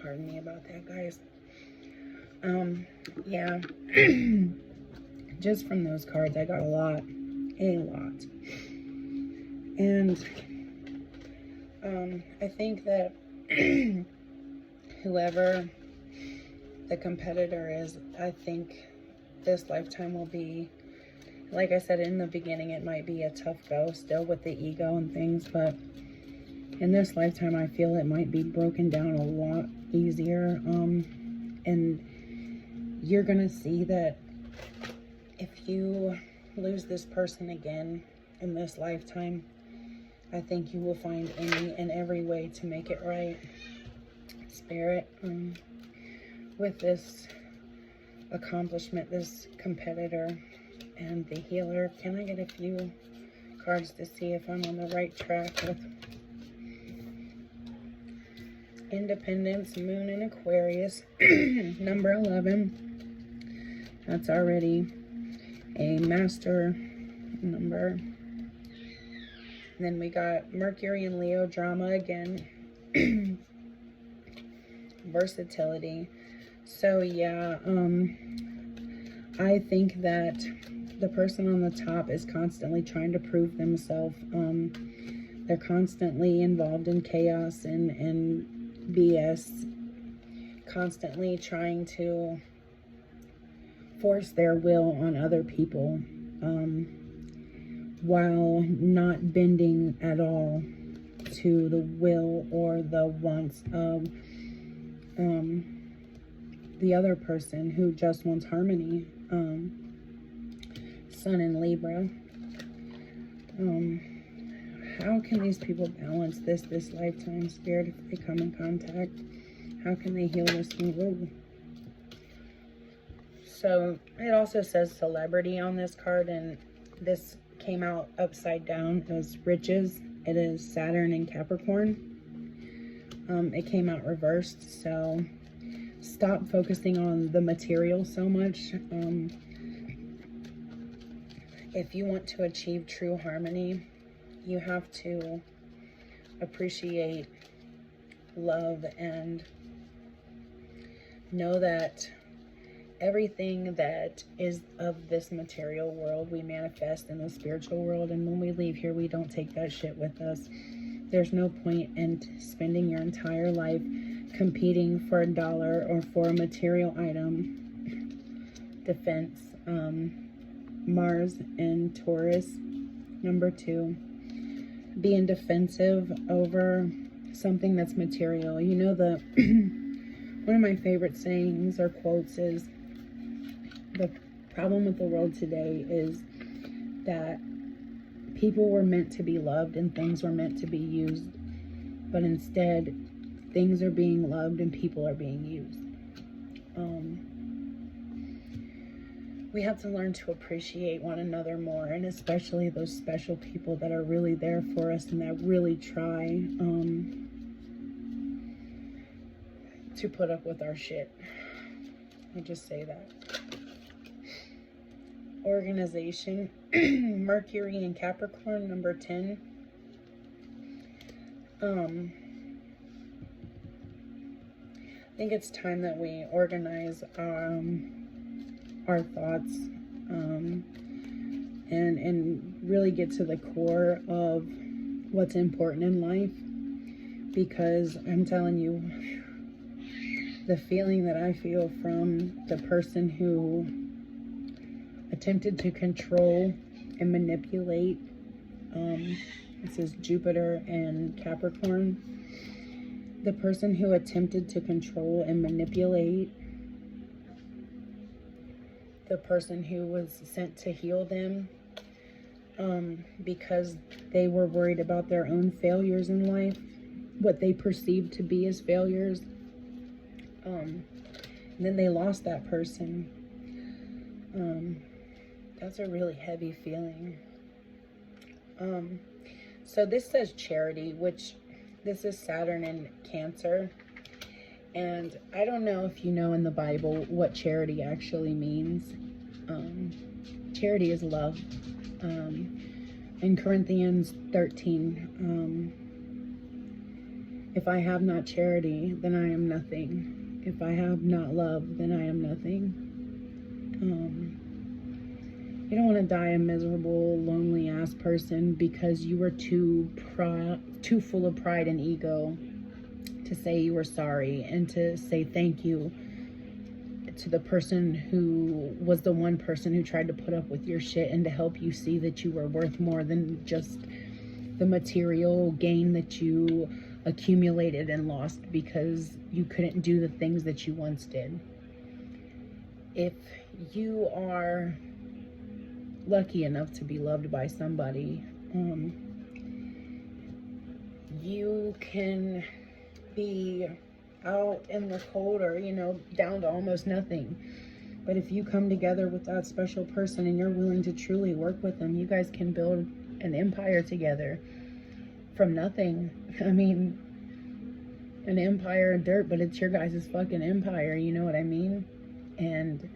Pardon me about that, guys. Yeah. Just from those cards, I got a lot. And I think that whoever the competitor is, I think this lifetime will be, like I said in the beginning, it might be a tough go still with the ego and things, but in this lifetime I feel it might be broken down a lot easier. And you're gonna see that if you lose this person again in this lifetime, I think you will find any and every way to make it right. Spirit, with this accomplishment, this competitor and the healer, can I get a few cards to see if I'm on the right track with Independence, Moon, and Aquarius? Number 11. That's already a master number. And then we got Mercury and Leo, drama again. Versatility. So yeah, I think that the person on the top is constantly trying to prove themselves. They're constantly involved in chaos and BS, constantly trying to force their will on other people, while not bending at all to the will or the wants of the other person who just wants harmony. Sun in Libra. How can these people balance this lifetime, Spirit, if they come in contact? How can they heal this thing? Whoa. So it also says celebrity on this card, and this came out upside down as riches. It is Saturn in Capricorn. It came out reversed, so stop focusing on the material so much. If you want to achieve true harmony, you have to appreciate love and know that everything that is of this material world we manifest in the spiritual world, and when we leave here we don't take that shit with us. There's no point in spending your entire life competing for a dollar or for a material item. Defense, Mars and Taurus, number 2. Being defensive over something that's material. You know, the one of my favorite sayings or quotes is, the problem with the world today is that people were meant to be loved and things were meant to be used, but instead things are being loved and people are being used. We have to learn to appreciate one another more, and especially those special people that are really there for us and that really try to put up with our shit. I just say that. Organization, Mercury in Capricorn, number 10. I think it's time that we organize our thoughts, and really get to the core of what's important in life, because I'm telling you, the feeling that I feel from the person who attempted to control and manipulate, this is Jupiter and Capricorn, the person who attempted to control and manipulate the person who was sent to heal them, because they were worried about their own failures in life, what they perceived to be as failures. And then they lost that person. That's a really heavy feeling. So this says charity, which this is Saturn in Cancer. And I don't know if you know in the Bible what charity actually means. Charity is love. In Corinthians 13, if I have not charity, then I am nothing. If I have not love, then I am nothing. You don't want to die a miserable, lonely ass person because you were too full of pride and ego to say you were sorry and to say thank you to the person who was the one person who tried to put up with your shit and to help you see that you were worth more than just the material gain that you accumulated and lost because you couldn't do the things that you once did. If you are lucky enough to be loved by somebody, you can be out in the cold or, down to almost nothing. But if you come together with that special person and you're willing to truly work with them, you guys can build an empire together from nothing. I mean, an empire of dirt, but it's your guys' fucking empire, you know what I mean? And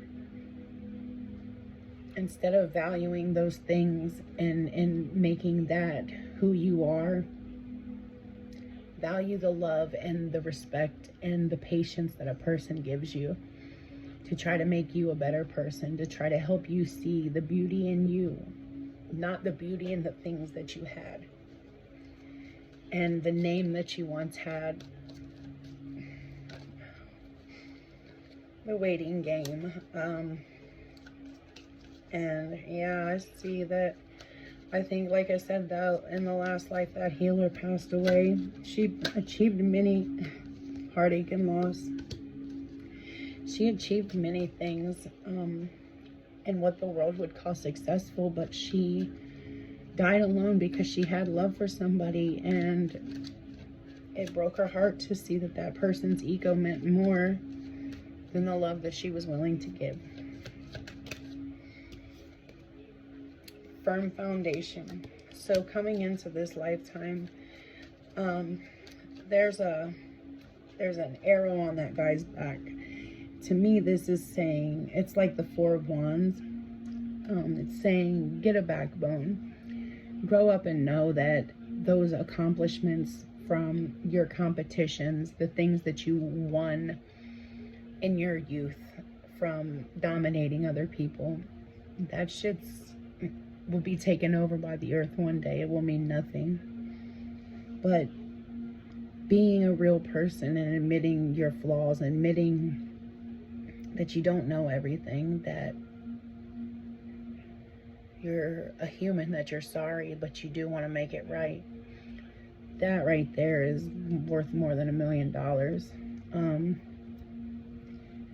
instead of valuing those things and making that who you are, value the love and the respect and the patience that a person gives you to try to make you a better person, to try to help you see the beauty in you, not the beauty in the things that you had and the name that you once had. The waiting game. And yeah, I see that. I think, like I said, that in the last life, that healer passed away. She achieved many heartache and loss. She achieved many things in what the world would call successful, but she died alone because she had love for somebody, and it broke her heart to see that that person's ego meant more than the love that she was willing to give. Firm foundation. So coming into this lifetime, there's an arrow on that guy's back. To me, this is saying, it's like the Four of Wands. It's saying, get a backbone. Grow up and know that those accomplishments from your competitions, the things that you won in your youth from dominating other people, that shit's will be taken over by the earth one day. It will mean nothing. But being a real person and admitting your flaws, admitting that you don't know everything, that you're a human, that you're sorry, but you do want to make it right, that right there is worth more than $1 million.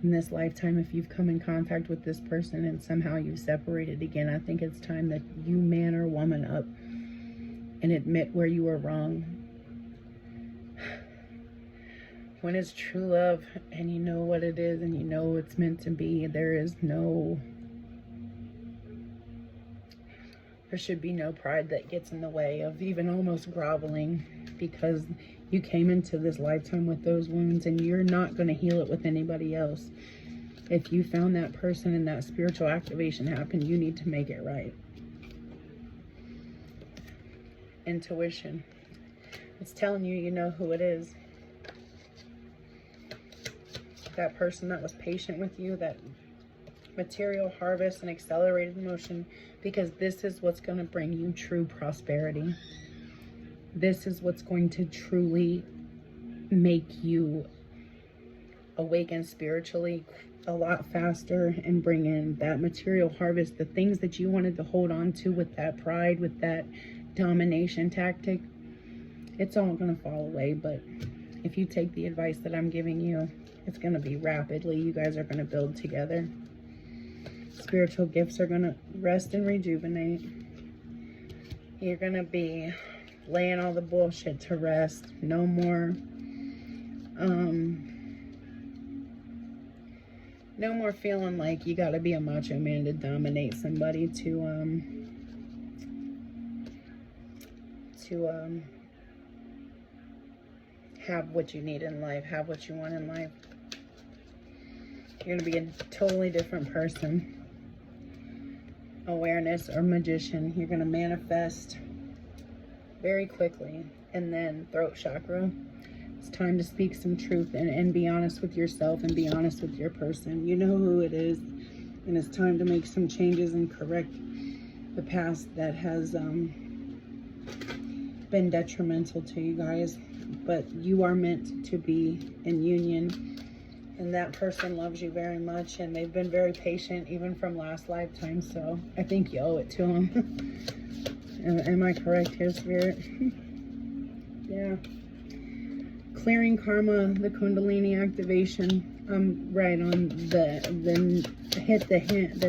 In this lifetime, if you've come in contact with this person and somehow you've separated again, I think it's time that you man or woman up and admit where you were wrong. When it's true love and you know what it is and you know it's meant to be, there should be no pride that gets in the way of even almost groveling, because you came into this lifetime with those wounds and you're not going to heal it with anybody else. If you found that person and that spiritual activation happened, you need to make it right. Intuition. It's telling you, you know who it is. That person that was patient with you, that material harvest and accelerated motion, because this is what's going to bring you true prosperity. This is what's going to truly make you awaken spiritually a lot faster and bring in that material harvest, the things that you wanted to hold on to with that pride, with that domination tactic. It's all going to fall away. But if you take the advice that I'm giving you, it's going to be rapidly. You guys are going to build together. Spiritual gifts are going to rest and rejuvenate. You're going to be laying all the bullshit to rest. No more, no more feeling like you got to be a macho man to dominate somebody, to have what you need in life, have what you want in life. You're going to be a totally different person. Awareness or magician. You're going to manifest very quickly. And then throat chakra. It's time to speak some truth and be honest with yourself and be honest with your person. You know who it is. And it's time to make some changes and correct the past that has been detrimental to you guys. But you are meant to be in union. And that person loves you very much, and they've been very patient, even from last lifetime, so I think you owe it to them. Am I correct here, Spirit? Yeah. Clearing karma, the Kundalini activation. I'm right on the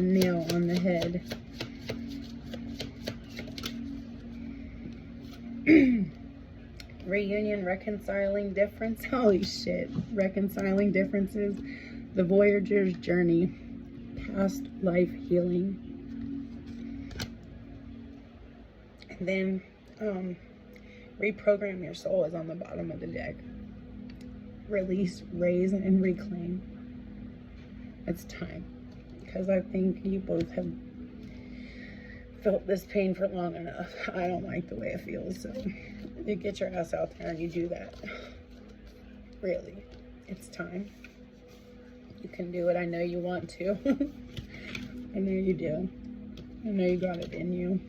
nail on the head. Reunion, reconciling difference. Holy shit. Reconciling differences. The Voyager's journey. Past life healing. And then reprogram your soul is on the bottom of the deck. Release, raise, and reclaim. It's time. Because I think you both have felt this pain for long enough. I don't like the way it feels, so you get your ass out there and you do that. Really, it's time. You can do it. I know you want to. I know you do. I know you got it in you.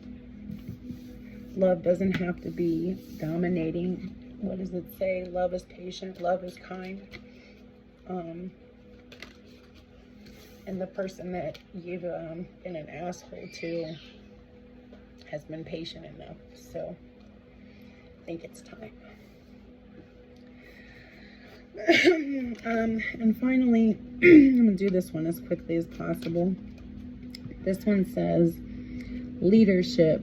Love doesn't have to be dominating. What does it say? Love is patient. Love is kind. And the person that you've been an asshole to has been patient enough. So I think it's time. And finally, I'm going to do this one as quickly as possible. This one says leadership,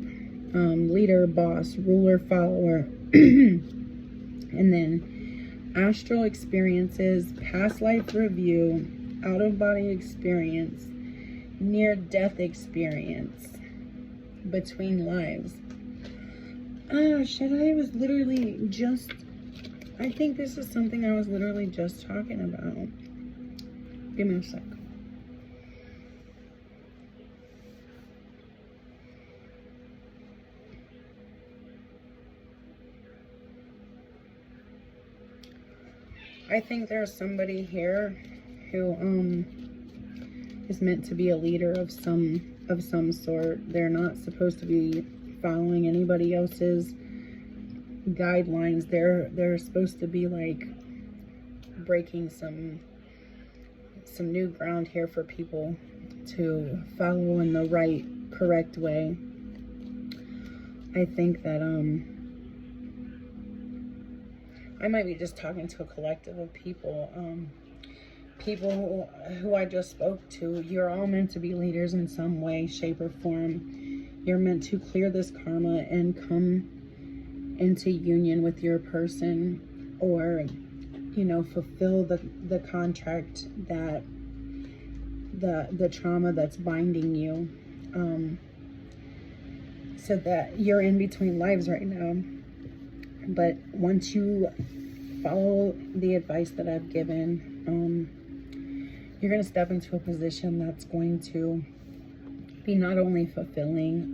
leader, boss, ruler, follower. And then astral experiences, past life review, out-of-body experience, near-death experience, between lives. Oh shit, I think this is something I was literally just talking about. Give me a sec. I think there's somebody here who is meant to be a leader of some sort. They're not supposed to be following anybody else's guidelines. They're supposed to be like breaking some new ground here for people to follow in the right, correct way. I think that I might be just talking to a collective of people. People who I just spoke to. You're all meant to be leaders in some way, shape, or form. You're meant to clear this karma and come into union with your person, or, you know, fulfill the contract that the trauma that's binding you, so that you're in between lives right now. But once you follow the advice that I've given, you're going to step into a position that's going to be not only fulfilling,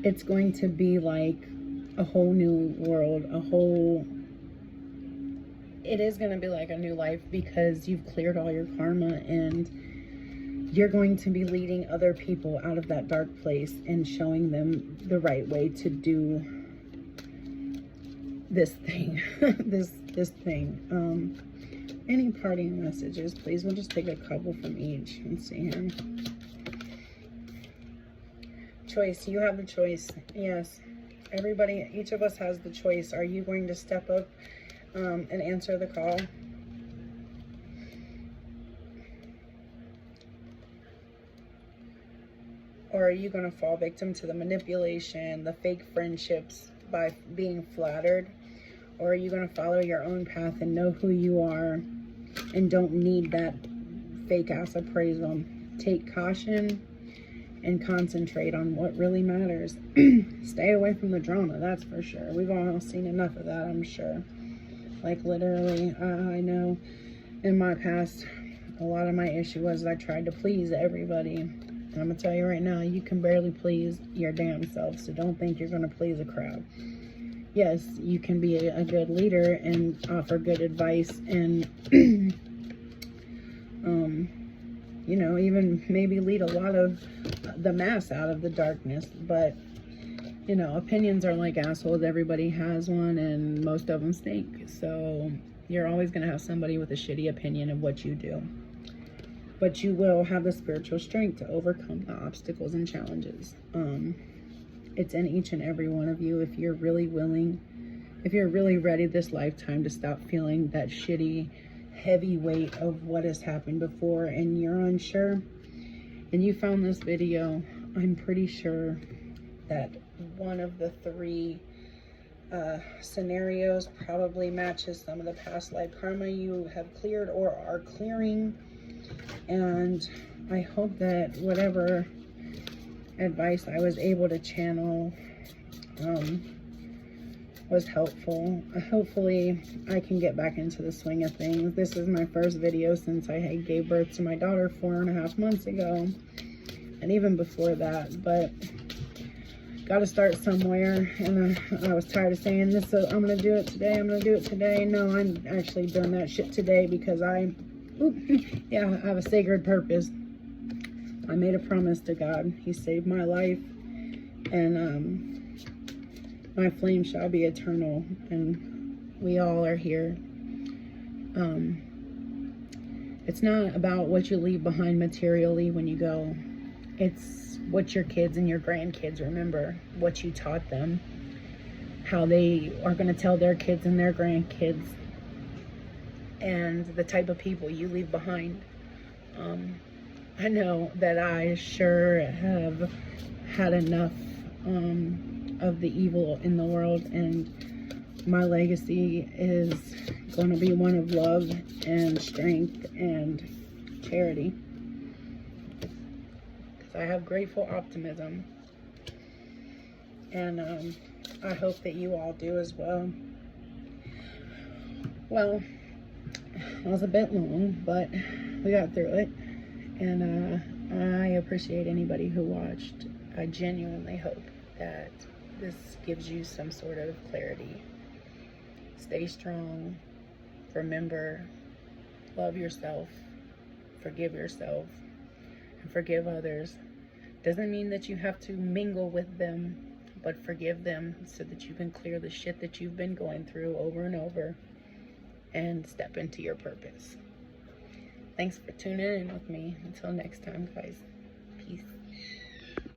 it's going to be like a whole new world, it is going to be like a new life, because you've cleared all your karma and you're going to be leading other people out of that dark place and showing them the right way to do this thing, this thing. Any parting messages, please? We'll just take a couple from each and see here. Choice. You have the choice. Yes. Everybody, each of us has the choice. Are you going to step up and answer the call? Or are you going to fall victim to the manipulation, the fake friendships by being flattered? Or are you going to follow your own path and know who you are and don't need that fake ass appraisal? Take caution and concentrate on what really matters. Stay away from the drama, that's for sure. We've all seen enough of that, I'm sure. Like literally, I know in my past, a lot of my issue was I tried to please everybody. And I'm gonna tell you right now, you can barely please your damn self, so don't think you're gonna please a crowd. Yes, you can be a good leader and offer good advice and, you know, even maybe lead a lot of the mass out of the darkness. But, you know, opinions are like assholes. Everybody has one, and most of them stink. So you're always going to have somebody with a shitty opinion of what you do. But you will have the spiritual strength to overcome the obstacles and challenges. It's in each and every one of you if you're really willing, if you're really ready this lifetime to stop feeling that shitty, heavy weight of what has happened before and you're unsure, and you found this video, I'm pretty sure that one of the three scenarios probably matches some of the past life karma you have cleared or are clearing. And I hope that whatever advice I was able to channel was helpful. Hopefully I can get back into the swing of things. This is my first video since I gave birth to my daughter 4.5 months ago, and even before that, but gotta start somewhere. And I was tired of saying this, so I'm gonna do it today, I'm gonna do it today. No, I'm actually doing that shit today because I have a sacred purpose. I made a promise to God. He saved my life, and my flame shall be eternal, and we all are here. It's not about what you leave behind materially when you go. It's what your kids and your grandkids remember, what you taught them, how they are going to tell their kids and their grandkids, and the type of people you leave behind. I know that I sure have had enough of the evil in the world, and my legacy is going to be one of love and strength and charity, because I have grateful optimism, and I hope that you all do as well. Well, it was a bit long, but we got through it, and I appreciate anybody who watched. I genuinely hope that this gives you some sort of clarity. Stay strong. Remember, love yourself, forgive yourself, and forgive others. Doesn't mean that you have to mingle with them, but forgive them so that you can clear the shit that you've been going through over and over and step into your purpose. Thanks for tuning in with me. Until next time, guys. Peace.